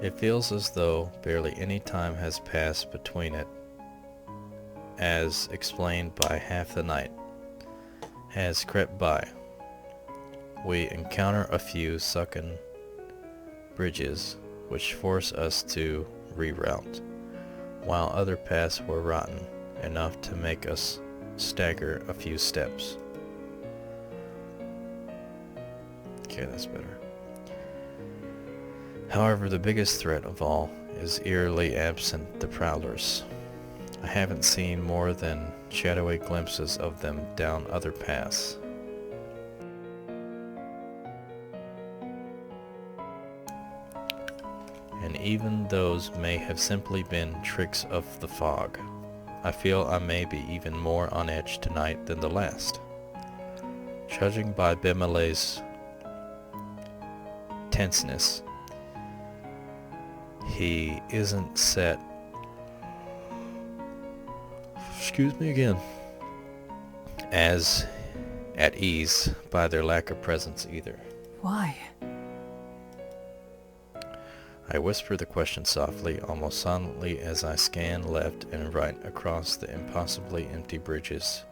It feels as though barely any time has passed between it, as explained by half the night has crept by. We encounter a few sunken bridges which force us to reroute, while other paths were rotten enough to make us stagger a few steps. Okay, that's better. However, the biggest threat of all is eerily absent the prowlers. I haven't seen more than shadowy glimpses of them down other paths. And even those may have simply been tricks of the fog. I feel I may be even more on edge tonight than the last. Judging by Bimale's tenseness, he isn't set, as at ease by their lack of presence either.
Why?
I whisper the question softly, almost silently, as I scan left and right across the impossibly empty bridges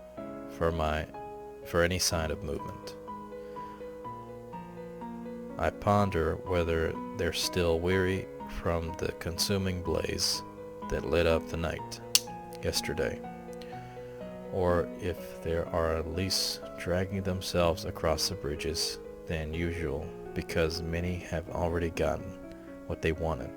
for any sign of movement. I ponder whether they're still weary from the consuming blaze that lit up the night yesterday, or if they are at least dragging themselves across the bridges than usual because many have already gotten what they wanted.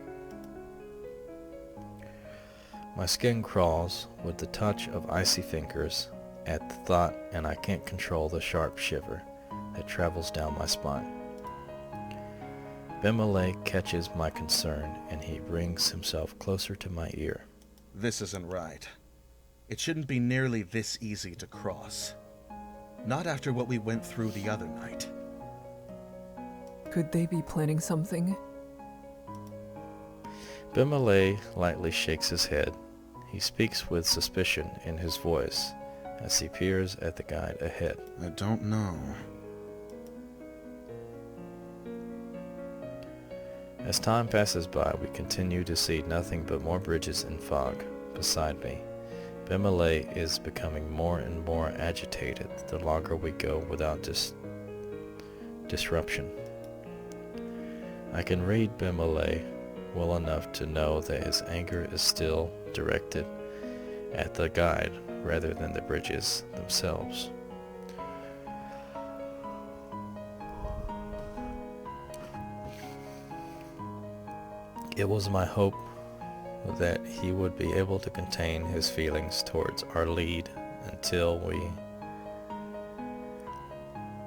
My skin crawls with the touch of icy fingers at the thought, and I can't control the sharp shiver that travels down my spine. Bimale catches my concern, and he brings himself closer to my ear.
This isn't right. It shouldn't be nearly this easy to cross. Not after what we went through the other night.
Could they be planning something?
Bimale lightly shakes his head. He speaks with suspicion in his voice as he peers at the guide ahead.
I don't know.
As time passes by, we continue to see nothing but more bridges and fog beside me. Bimale is becoming more and more agitated the longer we go without disruption. I can read Bimale well enough to know that his anger is still directed at the guide rather than the bridges themselves. It was my hope that he would be able to contain his feelings towards our lead until we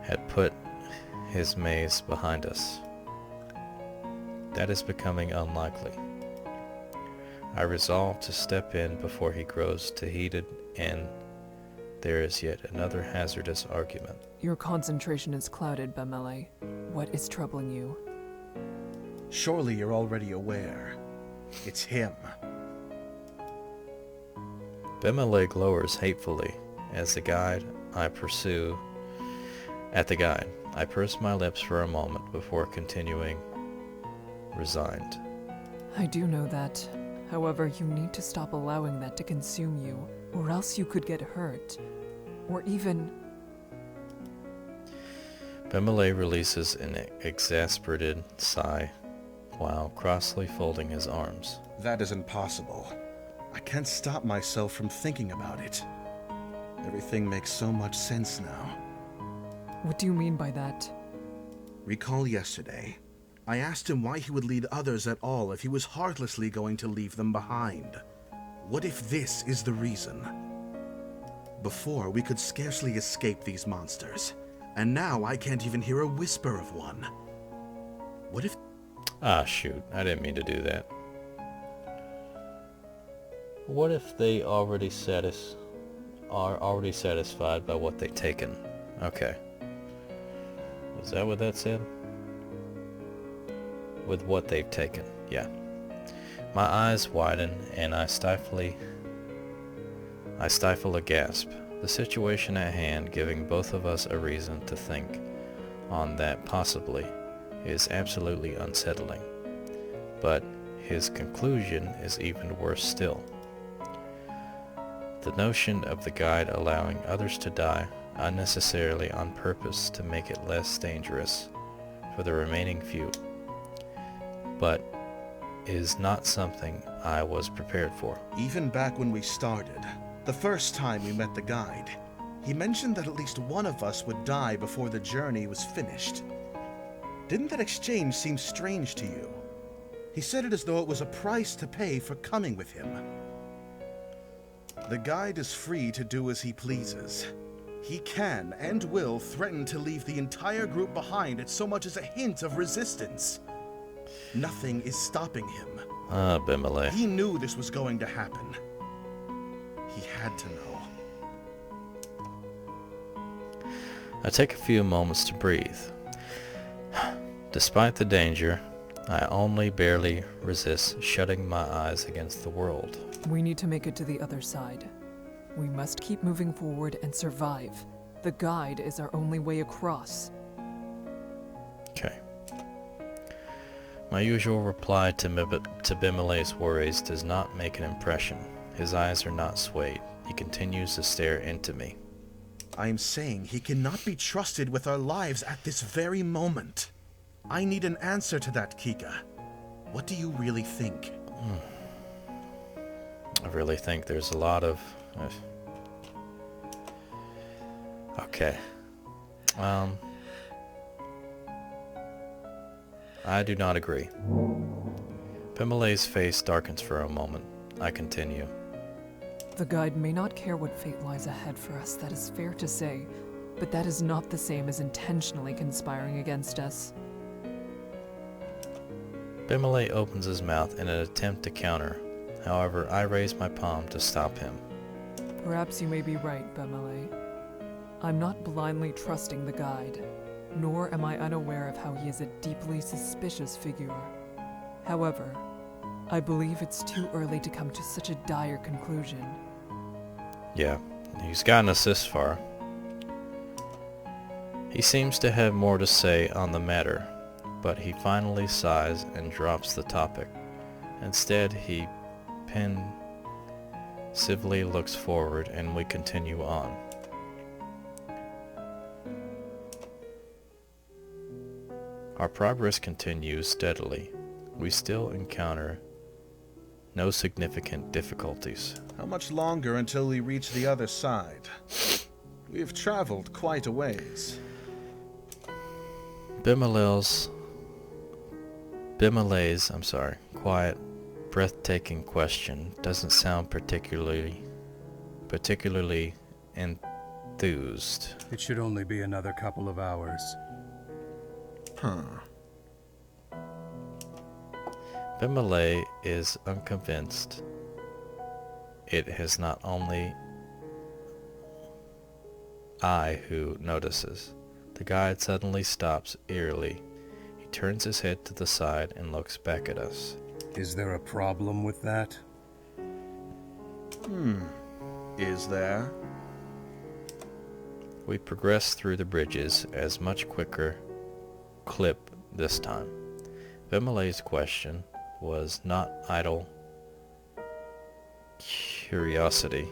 had put his maze behind us. That is becoming unlikely. I resolve to step in before he grows too heated, and there is yet another hazardous argument.
Your concentration is clouded, Bimale. What is troubling you?
Surely you're already aware. It's him.
Bimale glowers hatefully as the guide I pursue. At the guide, I purse my lips for a moment before continuing, resigned.
I do know that. However, you need to stop allowing that to consume you, or else you could get hurt. Or even...
Bimale releases an exasperated sigh while crossly folding his arms.
That is impossible. I can't stop myself from thinking about it. Everything makes so much sense now.
What do you mean by that?
Recall yesterday. I asked him why he would lead others at all if he was heartlessly going to leave them behind. What if this is the reason? Before, we could scarcely escape these monsters, and now I can't even hear a whisper of one. What if...
Ah, shoot. I didn't mean to do that. What if they are already satisfied by what they've taken? Okay. Is that what that said? With what they've taken. Yeah. My eyes widen and I stifle a gasp. The situation at hand, giving both of us a reason to think on that possibly, is absolutely unsettling. But his conclusion is even worse still. The notion of the guide allowing others to die unnecessarily on purpose to make it less dangerous for the remaining few, but is not something I was prepared for.
Even back when we started, the first time we met the guide, he mentioned that at least one of us would die before the journey was finished. Didn't that exchange seem strange to you? He said it as though it was a price to pay for coming with him. The guide is free to do as he pleases. He can and will threaten to leave the entire group behind at so much as a hint of resistance. Nothing is stopping him.
Ah, Bimile.
He knew this was going to happen. He had to know.
I take a few moments to breathe. Despite the danger, I only barely resist shutting my eyes against the world.
We need to make it to the other side. We must keep moving forward and survive. The guide is our only way across.
Okay. My usual reply to Bimile's worries does not make an impression. His eyes are not swayed. He continues to stare into me.
I am saying he cannot be trusted with our lives at this very moment. I need an answer to that, Kika. What do you really think?
I really think there's a lot of... Okay. I do not agree. Bimile's face darkens for a moment. I continue.
The guide may not care what fate lies ahead for us, that is fair to say, but that is not the same as intentionally conspiring against us.
Bimile opens his mouth in an attempt to counter. However, I raise my palm to stop him.
Perhaps you may be right, Bimile. I'm not blindly trusting the guide, nor am I unaware of how he is a deeply suspicious figure. However, I believe it's too early to come to such a dire conclusion.
Yeah, he's gotten us this far. He seems to have more to say on the matter, but he finally sighs and drops the topic. Instead, he pensively looks forward and we continue on. Our progress continues steadily. We still encounter no significant difficulties.
How much longer until we reach the other side? We've traveled quite a ways.
Bimile's quiet, breathtaking question doesn't sound particularly enthused.
It should only be another couple of hours.
Bimile is unconvinced. It is not only I who notices. The guide suddenly stops eerily. He turns his head to the side and looks back at us.
Is there a problem with that?
Is there?
We progress through the bridges as much quicker clip this time. Bimile's question was not idle curiosity.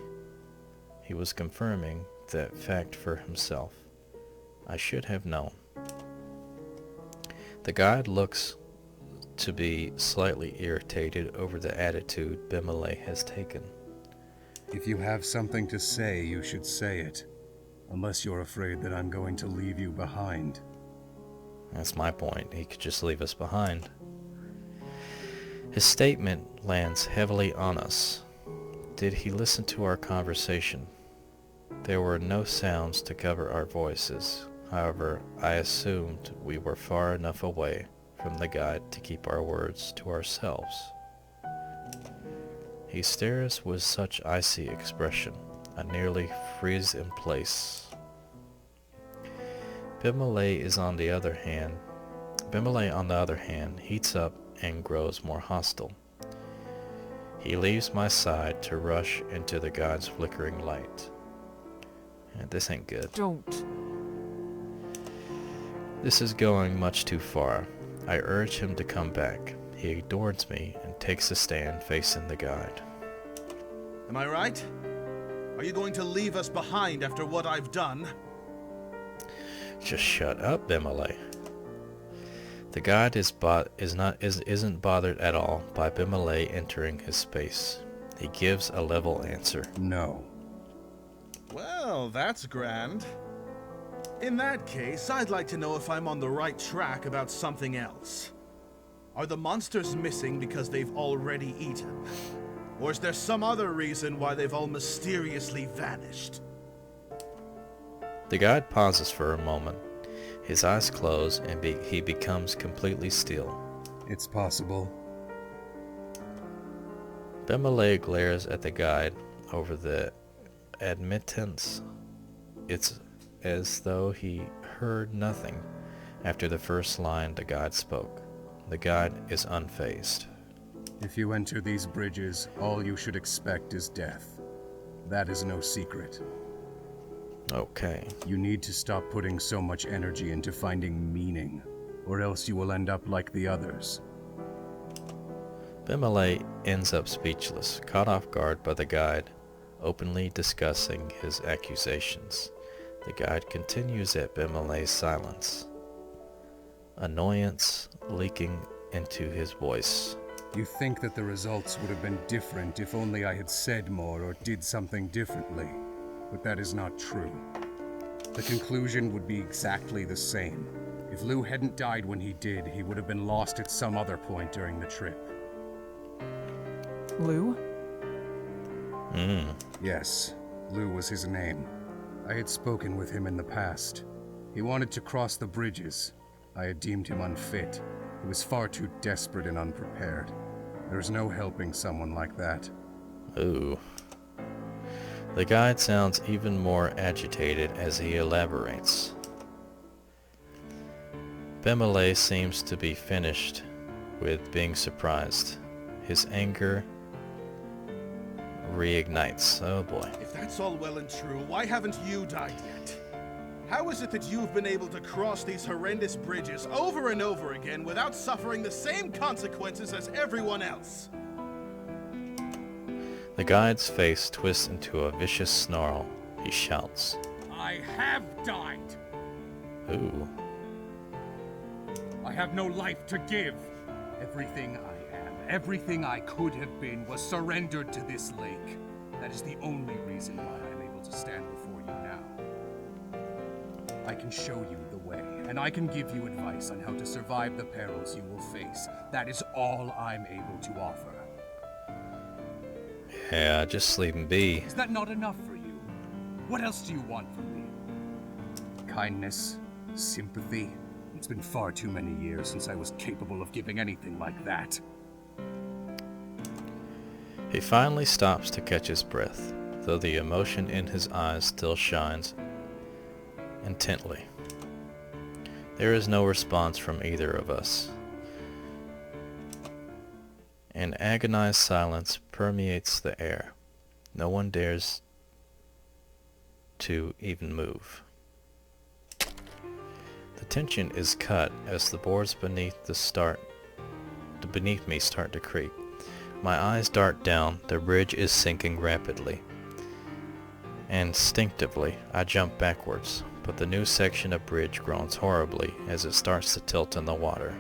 He was confirming that fact for himself. I should have known. The guide looks to be slightly irritated over the attitude Bimile has taken.
If you have something to say, you should say it. Unless you're afraid that I'm going to leave you behind.
That's my point. He could just leave us behind. His statement lands heavily on us. Did he listen to our conversation? There were no sounds to cover our voices. However, I assumed we were far enough away from the guide to keep our words to ourselves. He stares with such icy expression, I nearly freeze in place. Bimile on the other hand, heats up and grows more hostile. He leaves my side to rush into the guide's flickering light. And this ain't good.
Don't.
This is going much too far. I urge him to come back. He ignores me and takes a stand facing the guide.
Am I right? Are you going to leave us behind after what I've done?
Just shut up, Bimile. The guide isn't bothered at all by Bimile entering his space. He gives a level answer.
No.
Well, that's grand. In that case, I'd like to know if I'm on the right track about something else. Are the monsters missing because they've already eaten? Or is there some other reason why they've all mysteriously vanished?
The guide pauses for a moment. His eyes close and he becomes completely still.
It's possible.
Bimile glares at the guide over the admittance. It's as though he heard nothing after the first line the guide spoke. The guide is unfazed.
If you enter these bridges, all you should expect is death. That is no secret.
Okay.
You need to stop putting so much energy into finding meaning, or else you will end up like the others.
Bimile ends up speechless, caught off guard by the guide, openly discussing his accusations. The guide continues at Bimile's silence, annoyance leaking into his voice.
You think that the results would have been different if only I had said more or did something differently, but that is not true. The conclusion would be exactly the same. If Lou hadn't died when he did, he would have been lost at some other point during the trip.
Lou?
Yes, Lou was his name. I had spoken with him in the past. He wanted to cross the bridges. I had deemed him unfit. He was far too desperate and unprepared. There's no helping someone like that.
Ooh. The guide sounds even more agitated as he elaborates. Bimile seems to be finished with being surprised. His anger reignites. Oh boy.
If that's all well and true, why haven't you died yet? How is it that you've been able to cross these horrendous bridges over and over again without suffering the same consequences as everyone else?
The guide's face twists into a vicious snarl. He shouts.
I have died.
Ooh.
I have no life to give. Everything I am, everything I could have been, was surrendered to this lake. That is the only reason why I'm able to stand before you now. I can show you the way, and I can give you advice on how to survive the perils you will face. That is all I'm able to offer.
Yeah, just leave him be.
Is that not enough for you? What else do you want from me? Kindness? Sympathy? It's been far too many years since I was capable of giving anything like that.
He finally stops to catch his breath, though the emotion in his eyes still shines intently. There is no response from either of us. An agonized silence permeates the air. No one dares to even move. The tension is cut as the boards beneath me start to creak. My eyes dart down. The bridge is sinking rapidly. Instinctively, I jump backwards, but the new section of bridge groans horribly as it starts to tilt in the water.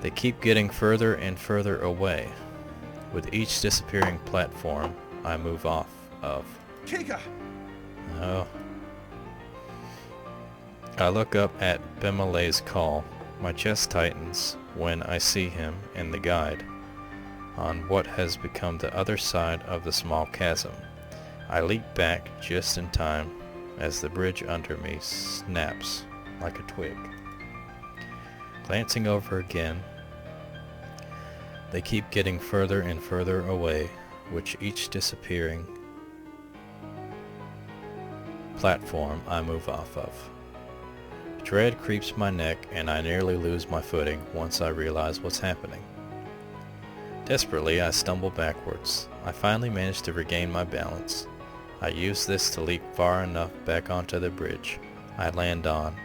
They keep getting further and further away. With each disappearing platform I move off of.
Kika!
Oh. I look up at Bemilay's call. My chest tightens when I see him and the guide on what has become the other side of the small chasm. I leap back just in time as the bridge under me snaps like a twig. Glancing over again, they keep getting further and further away, with each disappearing platform I move off of. Dread creeps my neck and I nearly lose my footing once I realize what's happening. Desperately, I stumble backwards. I finally manage to regain my balance. I use this to leap far enough back onto the bridge I land on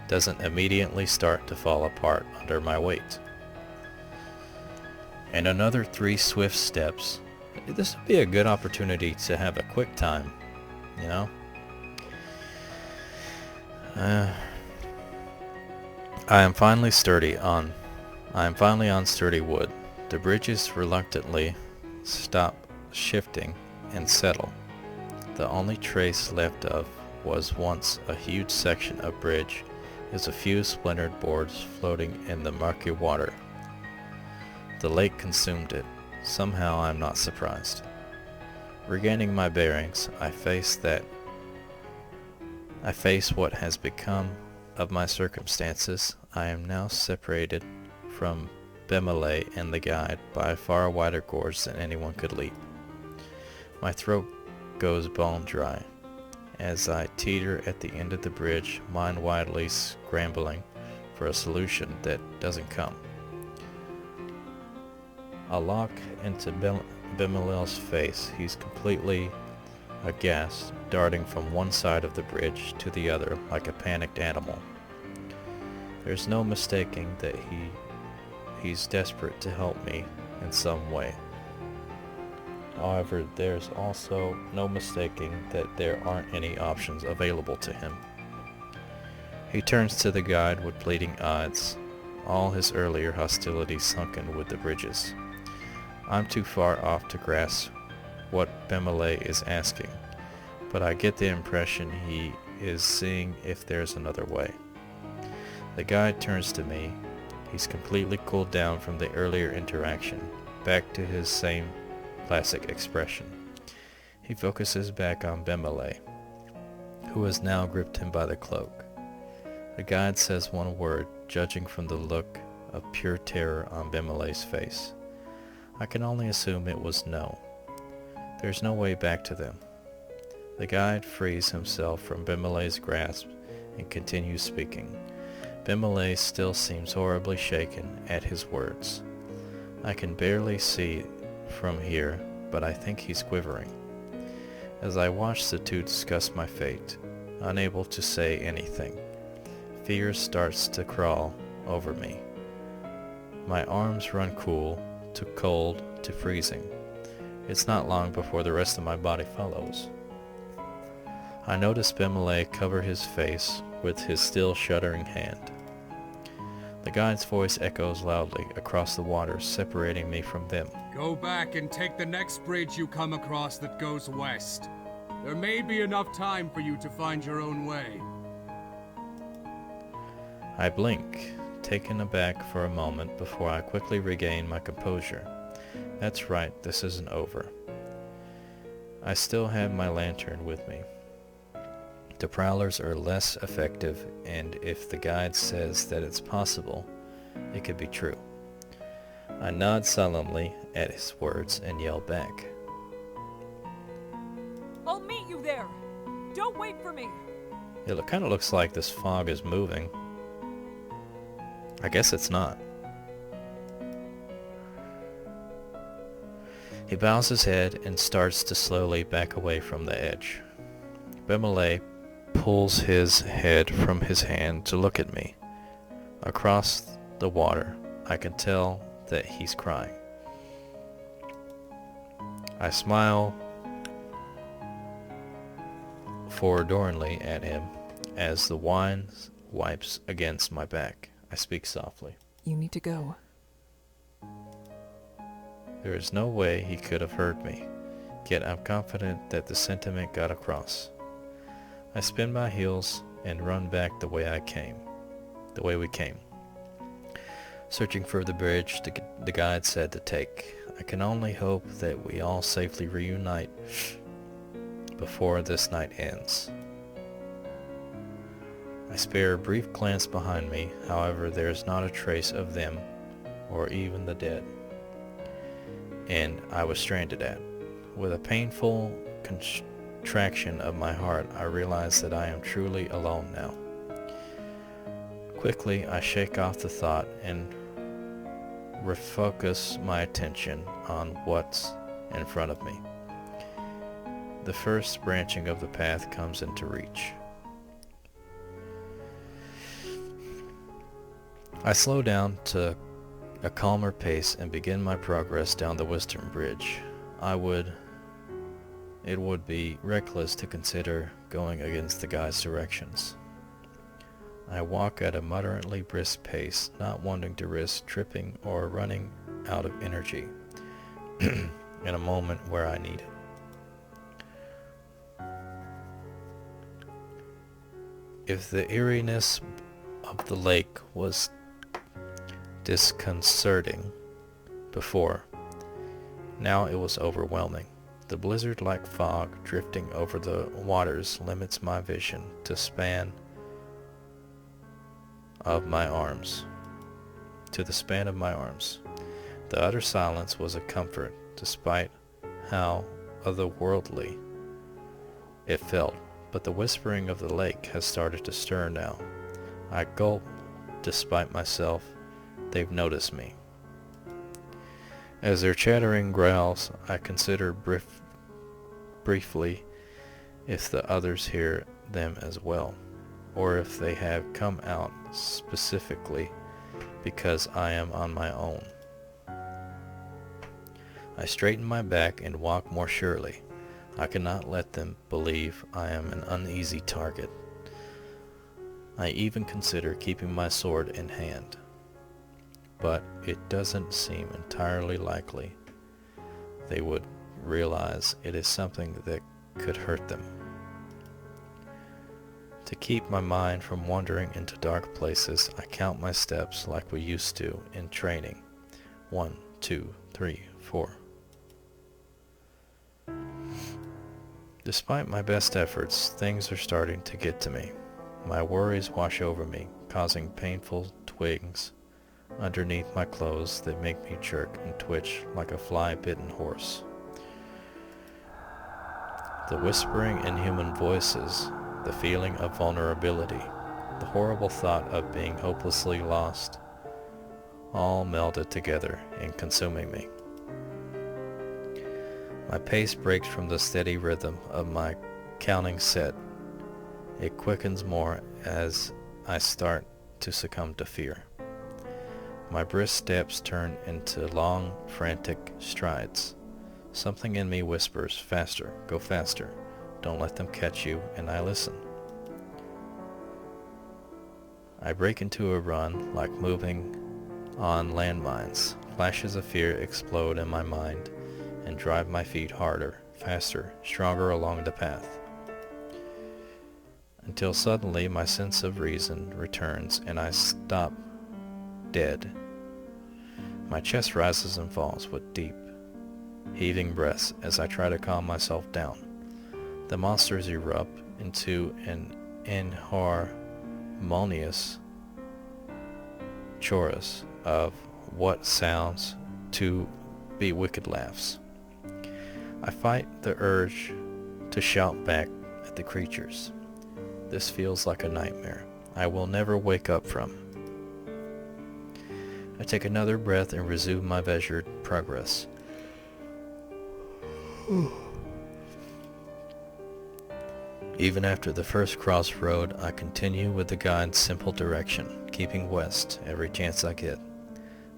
doesn't immediately start to fall apart under my weight. And another 3 swift steps. This would be a good opportunity to have a quick time, you know? I am finally on sturdy wood. The bridges reluctantly stop shifting and settle. The only trace left of was once a huge section of bridge is a few splintered boards floating in the murky water. The lake consumed it. Somehow I am not surprised. Regaining my bearings, I face what has become of my circumstances. I am now separated from Bemilay and the guide by a far wider gorge than anyone could leap. My throat goes bone dry as I teeter at the end of the bridge, mind wildly scrambling for a solution that doesn't come. I lock into Bemilay's face. He's completely aghast, darting from one side of the bridge to the other like a panicked animal. There's no mistaking that he's desperate to help me in some way. However, there's also no mistaking that there aren't any options available to him. He turns to the guide with bleeding eyes, all his earlier hostility sunken with the bridges. I'm too far off to grasp what Bemilay is asking, but I get the impression he is seeing if there's another way. The guide turns to me. He's completely cooled down from the earlier interaction, back to his same classic expression. He focuses back on Bemilay, who has now gripped him by the cloak. The guide says one word, judging from the look of pure terror on Bemilay's face. I can only assume it was no. There's no way back to them. The guide frees himself from Bemilay's grasp and continues speaking. Bemilay still seems horribly shaken at his words. I can barely see from here, but I think he's quivering. As I watch the two discuss my fate, unable to say anything, fear starts to crawl over me. My arms run cold to freezing. It's not long before the rest of my body follows. I notice Bemilay cover his face with his still shuddering hand. The guide's voice echoes loudly across the water, separating me from them.
Go back and take the next bridge you come across that goes west. There may be enough time for you to find your own way.
I blink, taken aback for a moment before I quickly regain my composure. That's right, this isn't over. I still have my lantern with me. The prowlers are less effective, and if the guide says that it's possible, it could be true. I nod solemnly at his words and yell back.
I'll meet you there! Don't wait for me!
It kind of looks like this fog is moving. I guess it's not. He bows his head and starts to slowly back away from the edge. Bemilay pulls his head from his hand to look at me. Across the water, I can tell that he's crying. I smile forlornly at him as the wine wipes against my back. I speak softly.
You need to go.
There is no way he could have heard me, yet I'm confident that the sentiment got across. I spin my heels and run back the way we came. Searching for the bridge the guide said to take. I can only hope that we all safely reunite before this night ends. I spare a brief glance behind me, however there is not a trace of them or even the dead. And I was stranded at. With a painful contraction of my heart, I realize that I am truly alone now. Quickly, I shake off the thought and refocus my attention on what's in front of me. The first branching of the path comes into reach. I slow down to a calmer pace and begin my progress down the western bridge. It would be reckless to consider going against the guide's directions. I walk at a moderately brisk pace, not wanting to risk tripping or running out of energy in a moment where I need it. If the eeriness of the lake was disconcerting before, now it was overwhelming. The blizzard-like fog drifting over the waters limits my vision to the span of my arms. The utter silence was a comfort, despite how otherworldly it felt, but the whispering of the lake has started to stir now. I gulp despite myself. They've noticed me. As their chattering growls, I consider briefly if the others hear them as well, or if they have come out specifically because I am on my own. I straighten my back and walk more surely. I cannot let them believe I am an uneasy target. I even consider keeping my sword in hand, but it doesn't seem entirely likely they would realize it is something that could hurt them. To keep my mind from wandering into dark places, I count my steps like we used to in training. 1, 2, 3, 4. Despite my best efforts, things are starting to get to me. My worries wash over me, causing painful twinges underneath my clothes that make me jerk and twitch like a fly-bitten horse. The whispering in human voices, the feeling of vulnerability, the horrible thought of being hopelessly lost, all melded together and consuming me. My pace breaks from the steady rhythm of my counting set. It quickens more as I start to succumb to fear. My brisk steps turn into long, frantic strides. Something in me whispers, "Faster, go faster, don't let them catch you," and I listen. I break into a run like moving on landmines. Flashes of fear explode in my mind and drive my feet harder, faster, stronger along the path. Until suddenly my sense of reason returns and I stop dead. My chest rises and falls with deep, heaving breaths as I try to calm myself down. The monsters erupt into an inharmonious chorus of what sounds to be wicked laughs. I fight the urge to shout back at the creatures. This feels like a nightmare I will never wake up from. I take another breath and resume my measured progress. Even after the first crossroad, I continue with the guide's simple direction, keeping west every chance I get.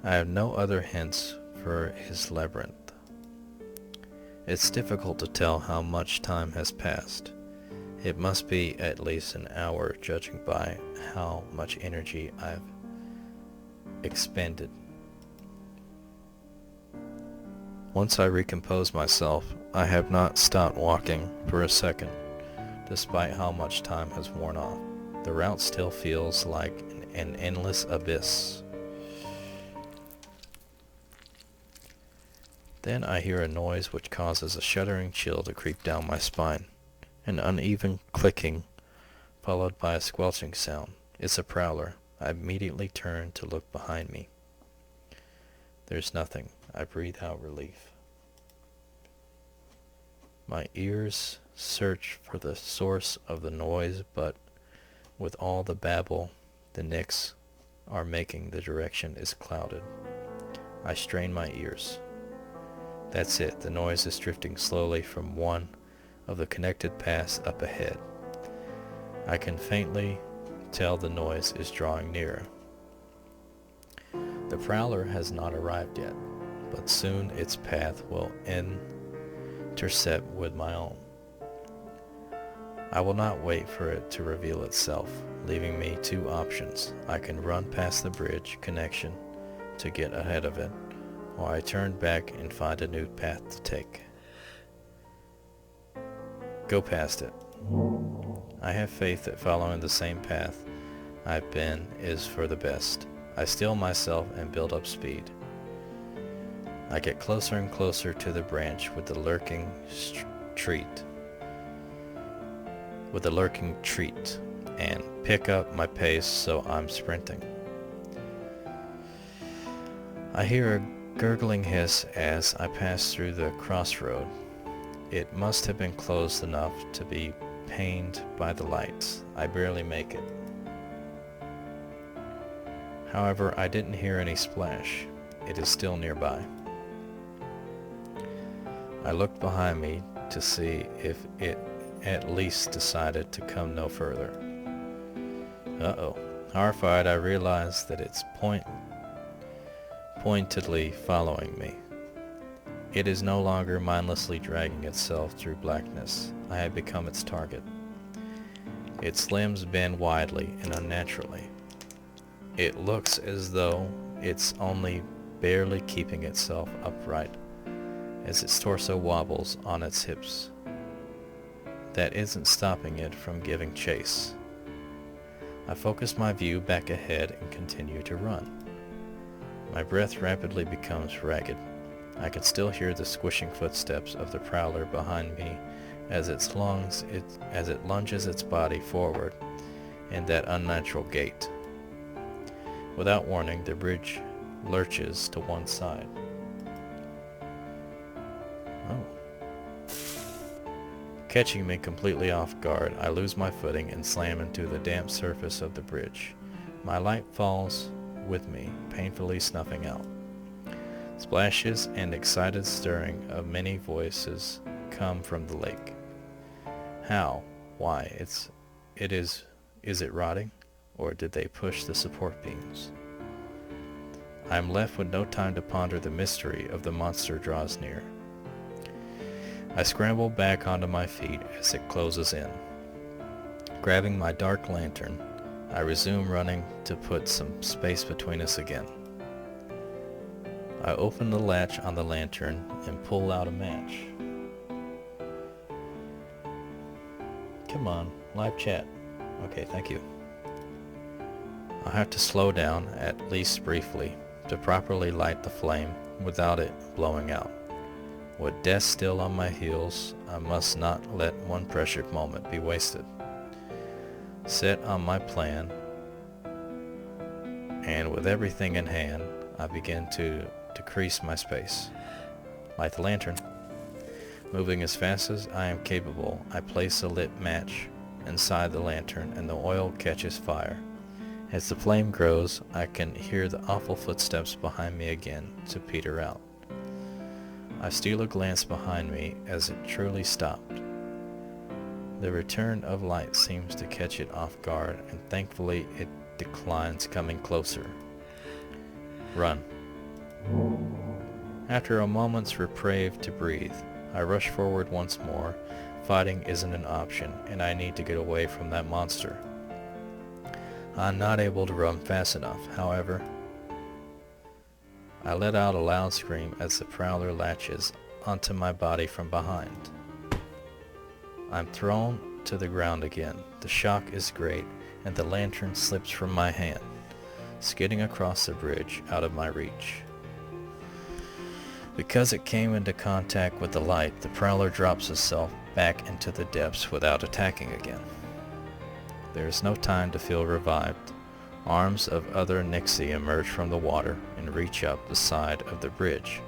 I have no other hints for his labyrinth. It's difficult to tell how much time has passed. It must be at least an hour, judging by how much energy I've expended. Once I recompose myself, I have not stopped walking for a second, despite how much time has worn off. The route still feels like an endless abyss. Then I hear a noise which causes a shuddering chill to creep down my spine. An uneven clicking, followed by a squelching sound. It's a prowler. I immediately turn to look behind me. There's nothing. I breathe out relief. My ears search for the source of the noise, but with all the babble the Knicks are making, the direction is clouded. I strain my ears. That's it. The noise is drifting slowly from one of the connected paths up ahead. I can faintly tell the noise is drawing nearer. The prowler has not arrived yet, but soon its path will intercept with my own. I will not wait for it to reveal itself, leaving me two options. I can run past the bridge connection to get ahead of it, or I turn back and find a new path to take. Go past it. I have faith that following the same path I've been is for the best. I steel myself and build up speed. I get closer and closer to the branch with the lurking treat, and pick up my pace so I'm sprinting. I hear a gurgling hiss as I pass through the crossroad. It must have been closed enough to be pained by the lights. I barely make it. However, I didn't hear any splash. It is still nearby. I looked behind me to see if it at least decided to come no further. Uh-oh. Horrified, I realized that it's pointedly following me. It is no longer mindlessly dragging itself through blackness. I had become its target. Its limbs bend widely and unnaturally. It looks as though it's only barely keeping itself upright as its torso wobbles on its hips. That isn't stopping it from giving chase. I focus my view back ahead and continue to run. My breath rapidly becomes ragged. I can still hear the squishing footsteps of the prowler behind me as it lunges its body forward in that unnatural gait. Without warning, the bridge lurches to one side. Oh. Catching me completely off guard, I lose my footing and slam into the damp surface of the bridge. My light falls with me, painfully snuffing out. Splashes and excited stirring of many voices come from the lake. How? Why? Is it rotting? Or did they push the support beams? I am left with no time to ponder the mystery of the monster draws near. I scramble back onto my feet as it closes in. Grabbing my dark lantern, I resume running to put some space between us again. I open the latch on the lantern and pull out a match. Come on, live chat. Okay, thank you. I have to slow down, at least briefly, to properly light the flame without it blowing out. With death still on my heels, I must not let one precious moment be wasted. Set on my plan, and with everything in hand, I begin to decrease my space. Light the lantern. Moving as fast as I am capable, I place a lit match inside the lantern and the oil catches fire. As the flame grows, I can hear the awful footsteps behind me again to peter out. I steal a glance behind me as it truly stopped. The return of light seems to catch it off guard, and thankfully it declines, coming closer. Run. After a moment's reprieve to breathe, I rush forward once more. Fighting isn't an option, and I need to get away from that monster. I'm not able to run fast enough, however. I let out a loud scream as the prowler latches onto my body from behind. I'm thrown to the ground again. The shock is great, and the lantern slips from my hand, skidding across the bridge out of my reach. Because it came into contact with the light, the prowler drops itself back into the depths without attacking again. There is no time to feel revived. Arms of other Nixie emerge from the water and reach up the side of the bridge,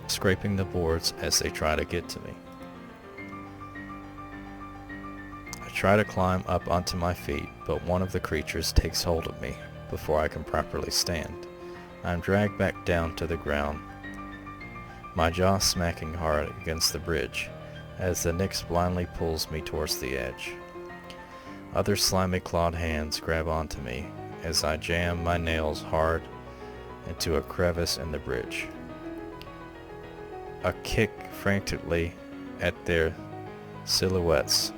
scraping the boards as they try to get to me. I try to climb up onto my feet, but one of the creatures takes hold of me before I can properly stand. I am dragged back down to the ground, my jaw smacking hard against the bridge as the Nyx blindly pulls me towards the edge. Other slimy clawed hands grab onto me as I jam my nails hard into a crevice in the bridge. I kick frantically at their silhouettes,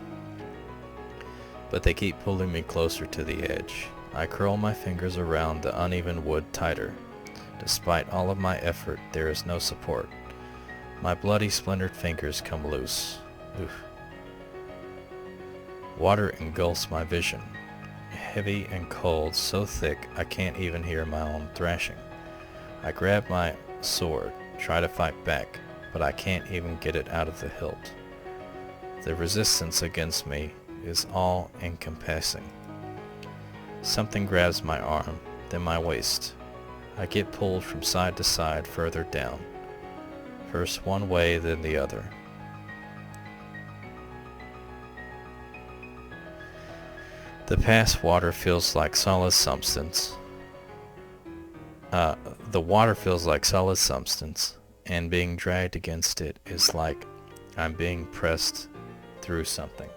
but they keep pulling me closer to the edge. I curl my fingers around the uneven wood tighter. Despite all of my effort, there is no support. My bloody splintered fingers come loose. Oof. Water engulfs my vision, heavy and cold, so thick I can't even hear my own thrashing. I grab my sword, try to fight back, but I can't even get it out of the hilt. The resistance against me is all-encompassing. Something grabs my arm, then my waist. I get pulled from side to side further down, first one way, then the other. The past water feels like solid substance. The water feels like solid substance, and being dragged against it is like I'm being pressed through something.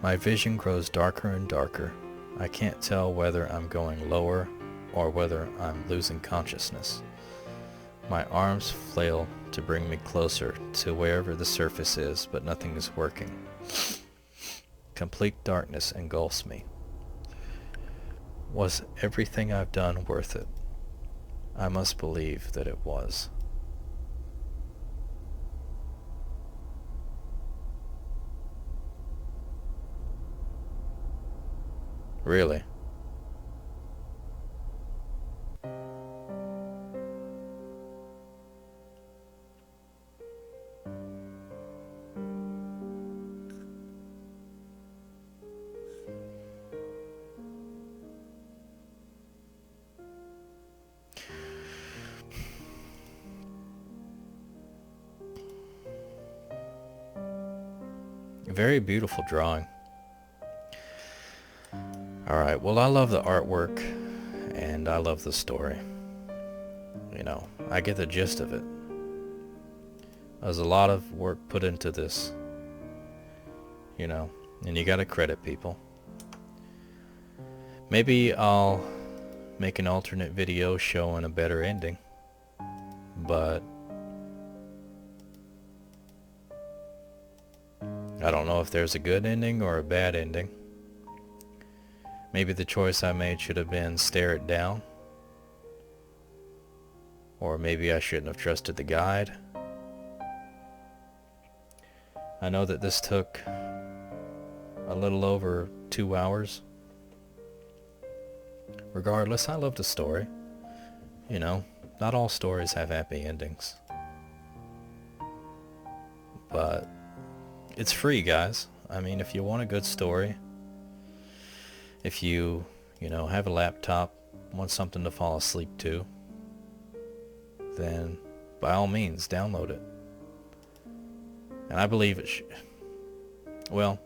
My vision grows darker and darker. I can't tell whether I'm going lower or whether I'm losing consciousness. My arms flail to bring me closer to wherever the surface is, but nothing is working. Complete darkness engulfs me. Was everything I've done worth it? I must believe that it was. Really? Very beautiful drawing. Alright, well, I love the artwork and I love the story. You know, I get the gist of it. There's a lot of work put into this, you know, and you gotta credit people. Maybe I'll make an alternate video showing a better ending, but I don't know if there's a good ending or a bad ending. Maybe the choice I made should have been stare it down. Or maybe I shouldn't have trusted the guide. I know that this took a little over 2 hours. Regardless, I love the story. You know, not all stories have happy endings. But it's free, guys. I mean, if you want a good story, if you know, have a laptop, want something to fall asleep to, then by all means, download it. And I believe it well,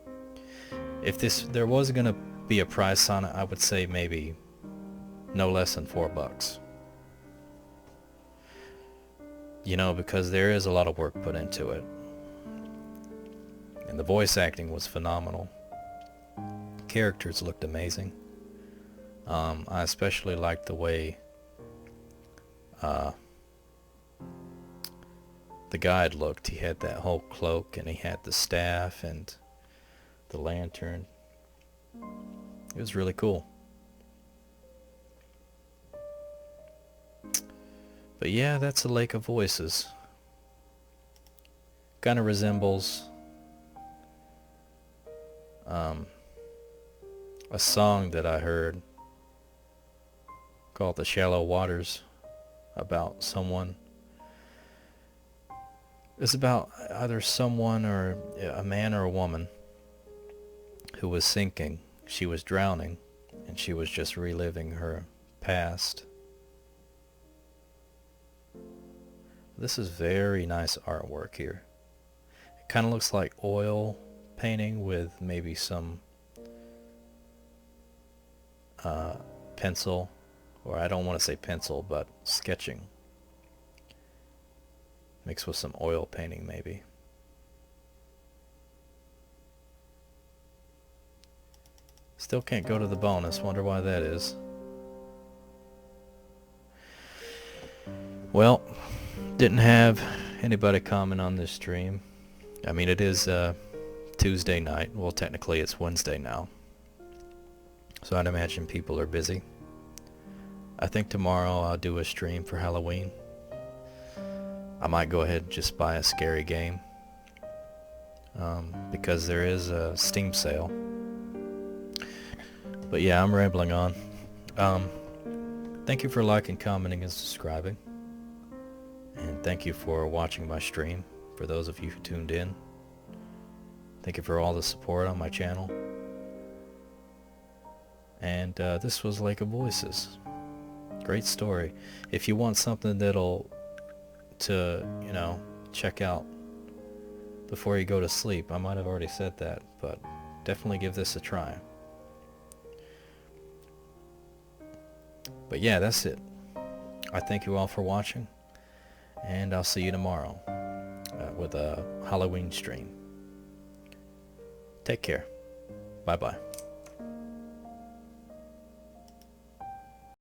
if there was going to be a price on it, I would say maybe no less than $4. You know, because there is a lot of work put into it. And the voice acting was phenomenal. Characters looked amazing. I especially liked the way the guide looked. He had that whole cloak and he had the staff and the lantern. It was really cool. But yeah, that's a Lake of Voices. Kind of resembles a song that I heard called The Shallow Waters about someone. It's about either someone or a man or a woman who was sinking. She was drowning and she was just reliving her past. This is very nice artwork here. It kind of looks like oil painting with maybe some pencil, or I don't want to say pencil, but sketching mixed with some oil painting maybe. Still can't go to the bonus. Wonder why that is. Well, didn't have anybody comment on this stream. I mean, it is Tuesday night. Well, technically it's Wednesday now, so I'd imagine people are busy. I think tomorrow I'll do a stream for Halloween. I might go ahead and just buy a scary game, because there is a Steam sale. But yeah, I'm rambling on. Thank you for liking, commenting, and subscribing. And thank you for watching my stream, for those of you who tuned in. Thank you for all the support on my channel. And this was Lake of Voices. Great story. If you want something that'll check out before you go to sleep, I might have already said that, but definitely give this a try. But yeah, that's it. I thank you all for watching, and I'll see you tomorrow with a Halloween stream. Take care. Bye-bye.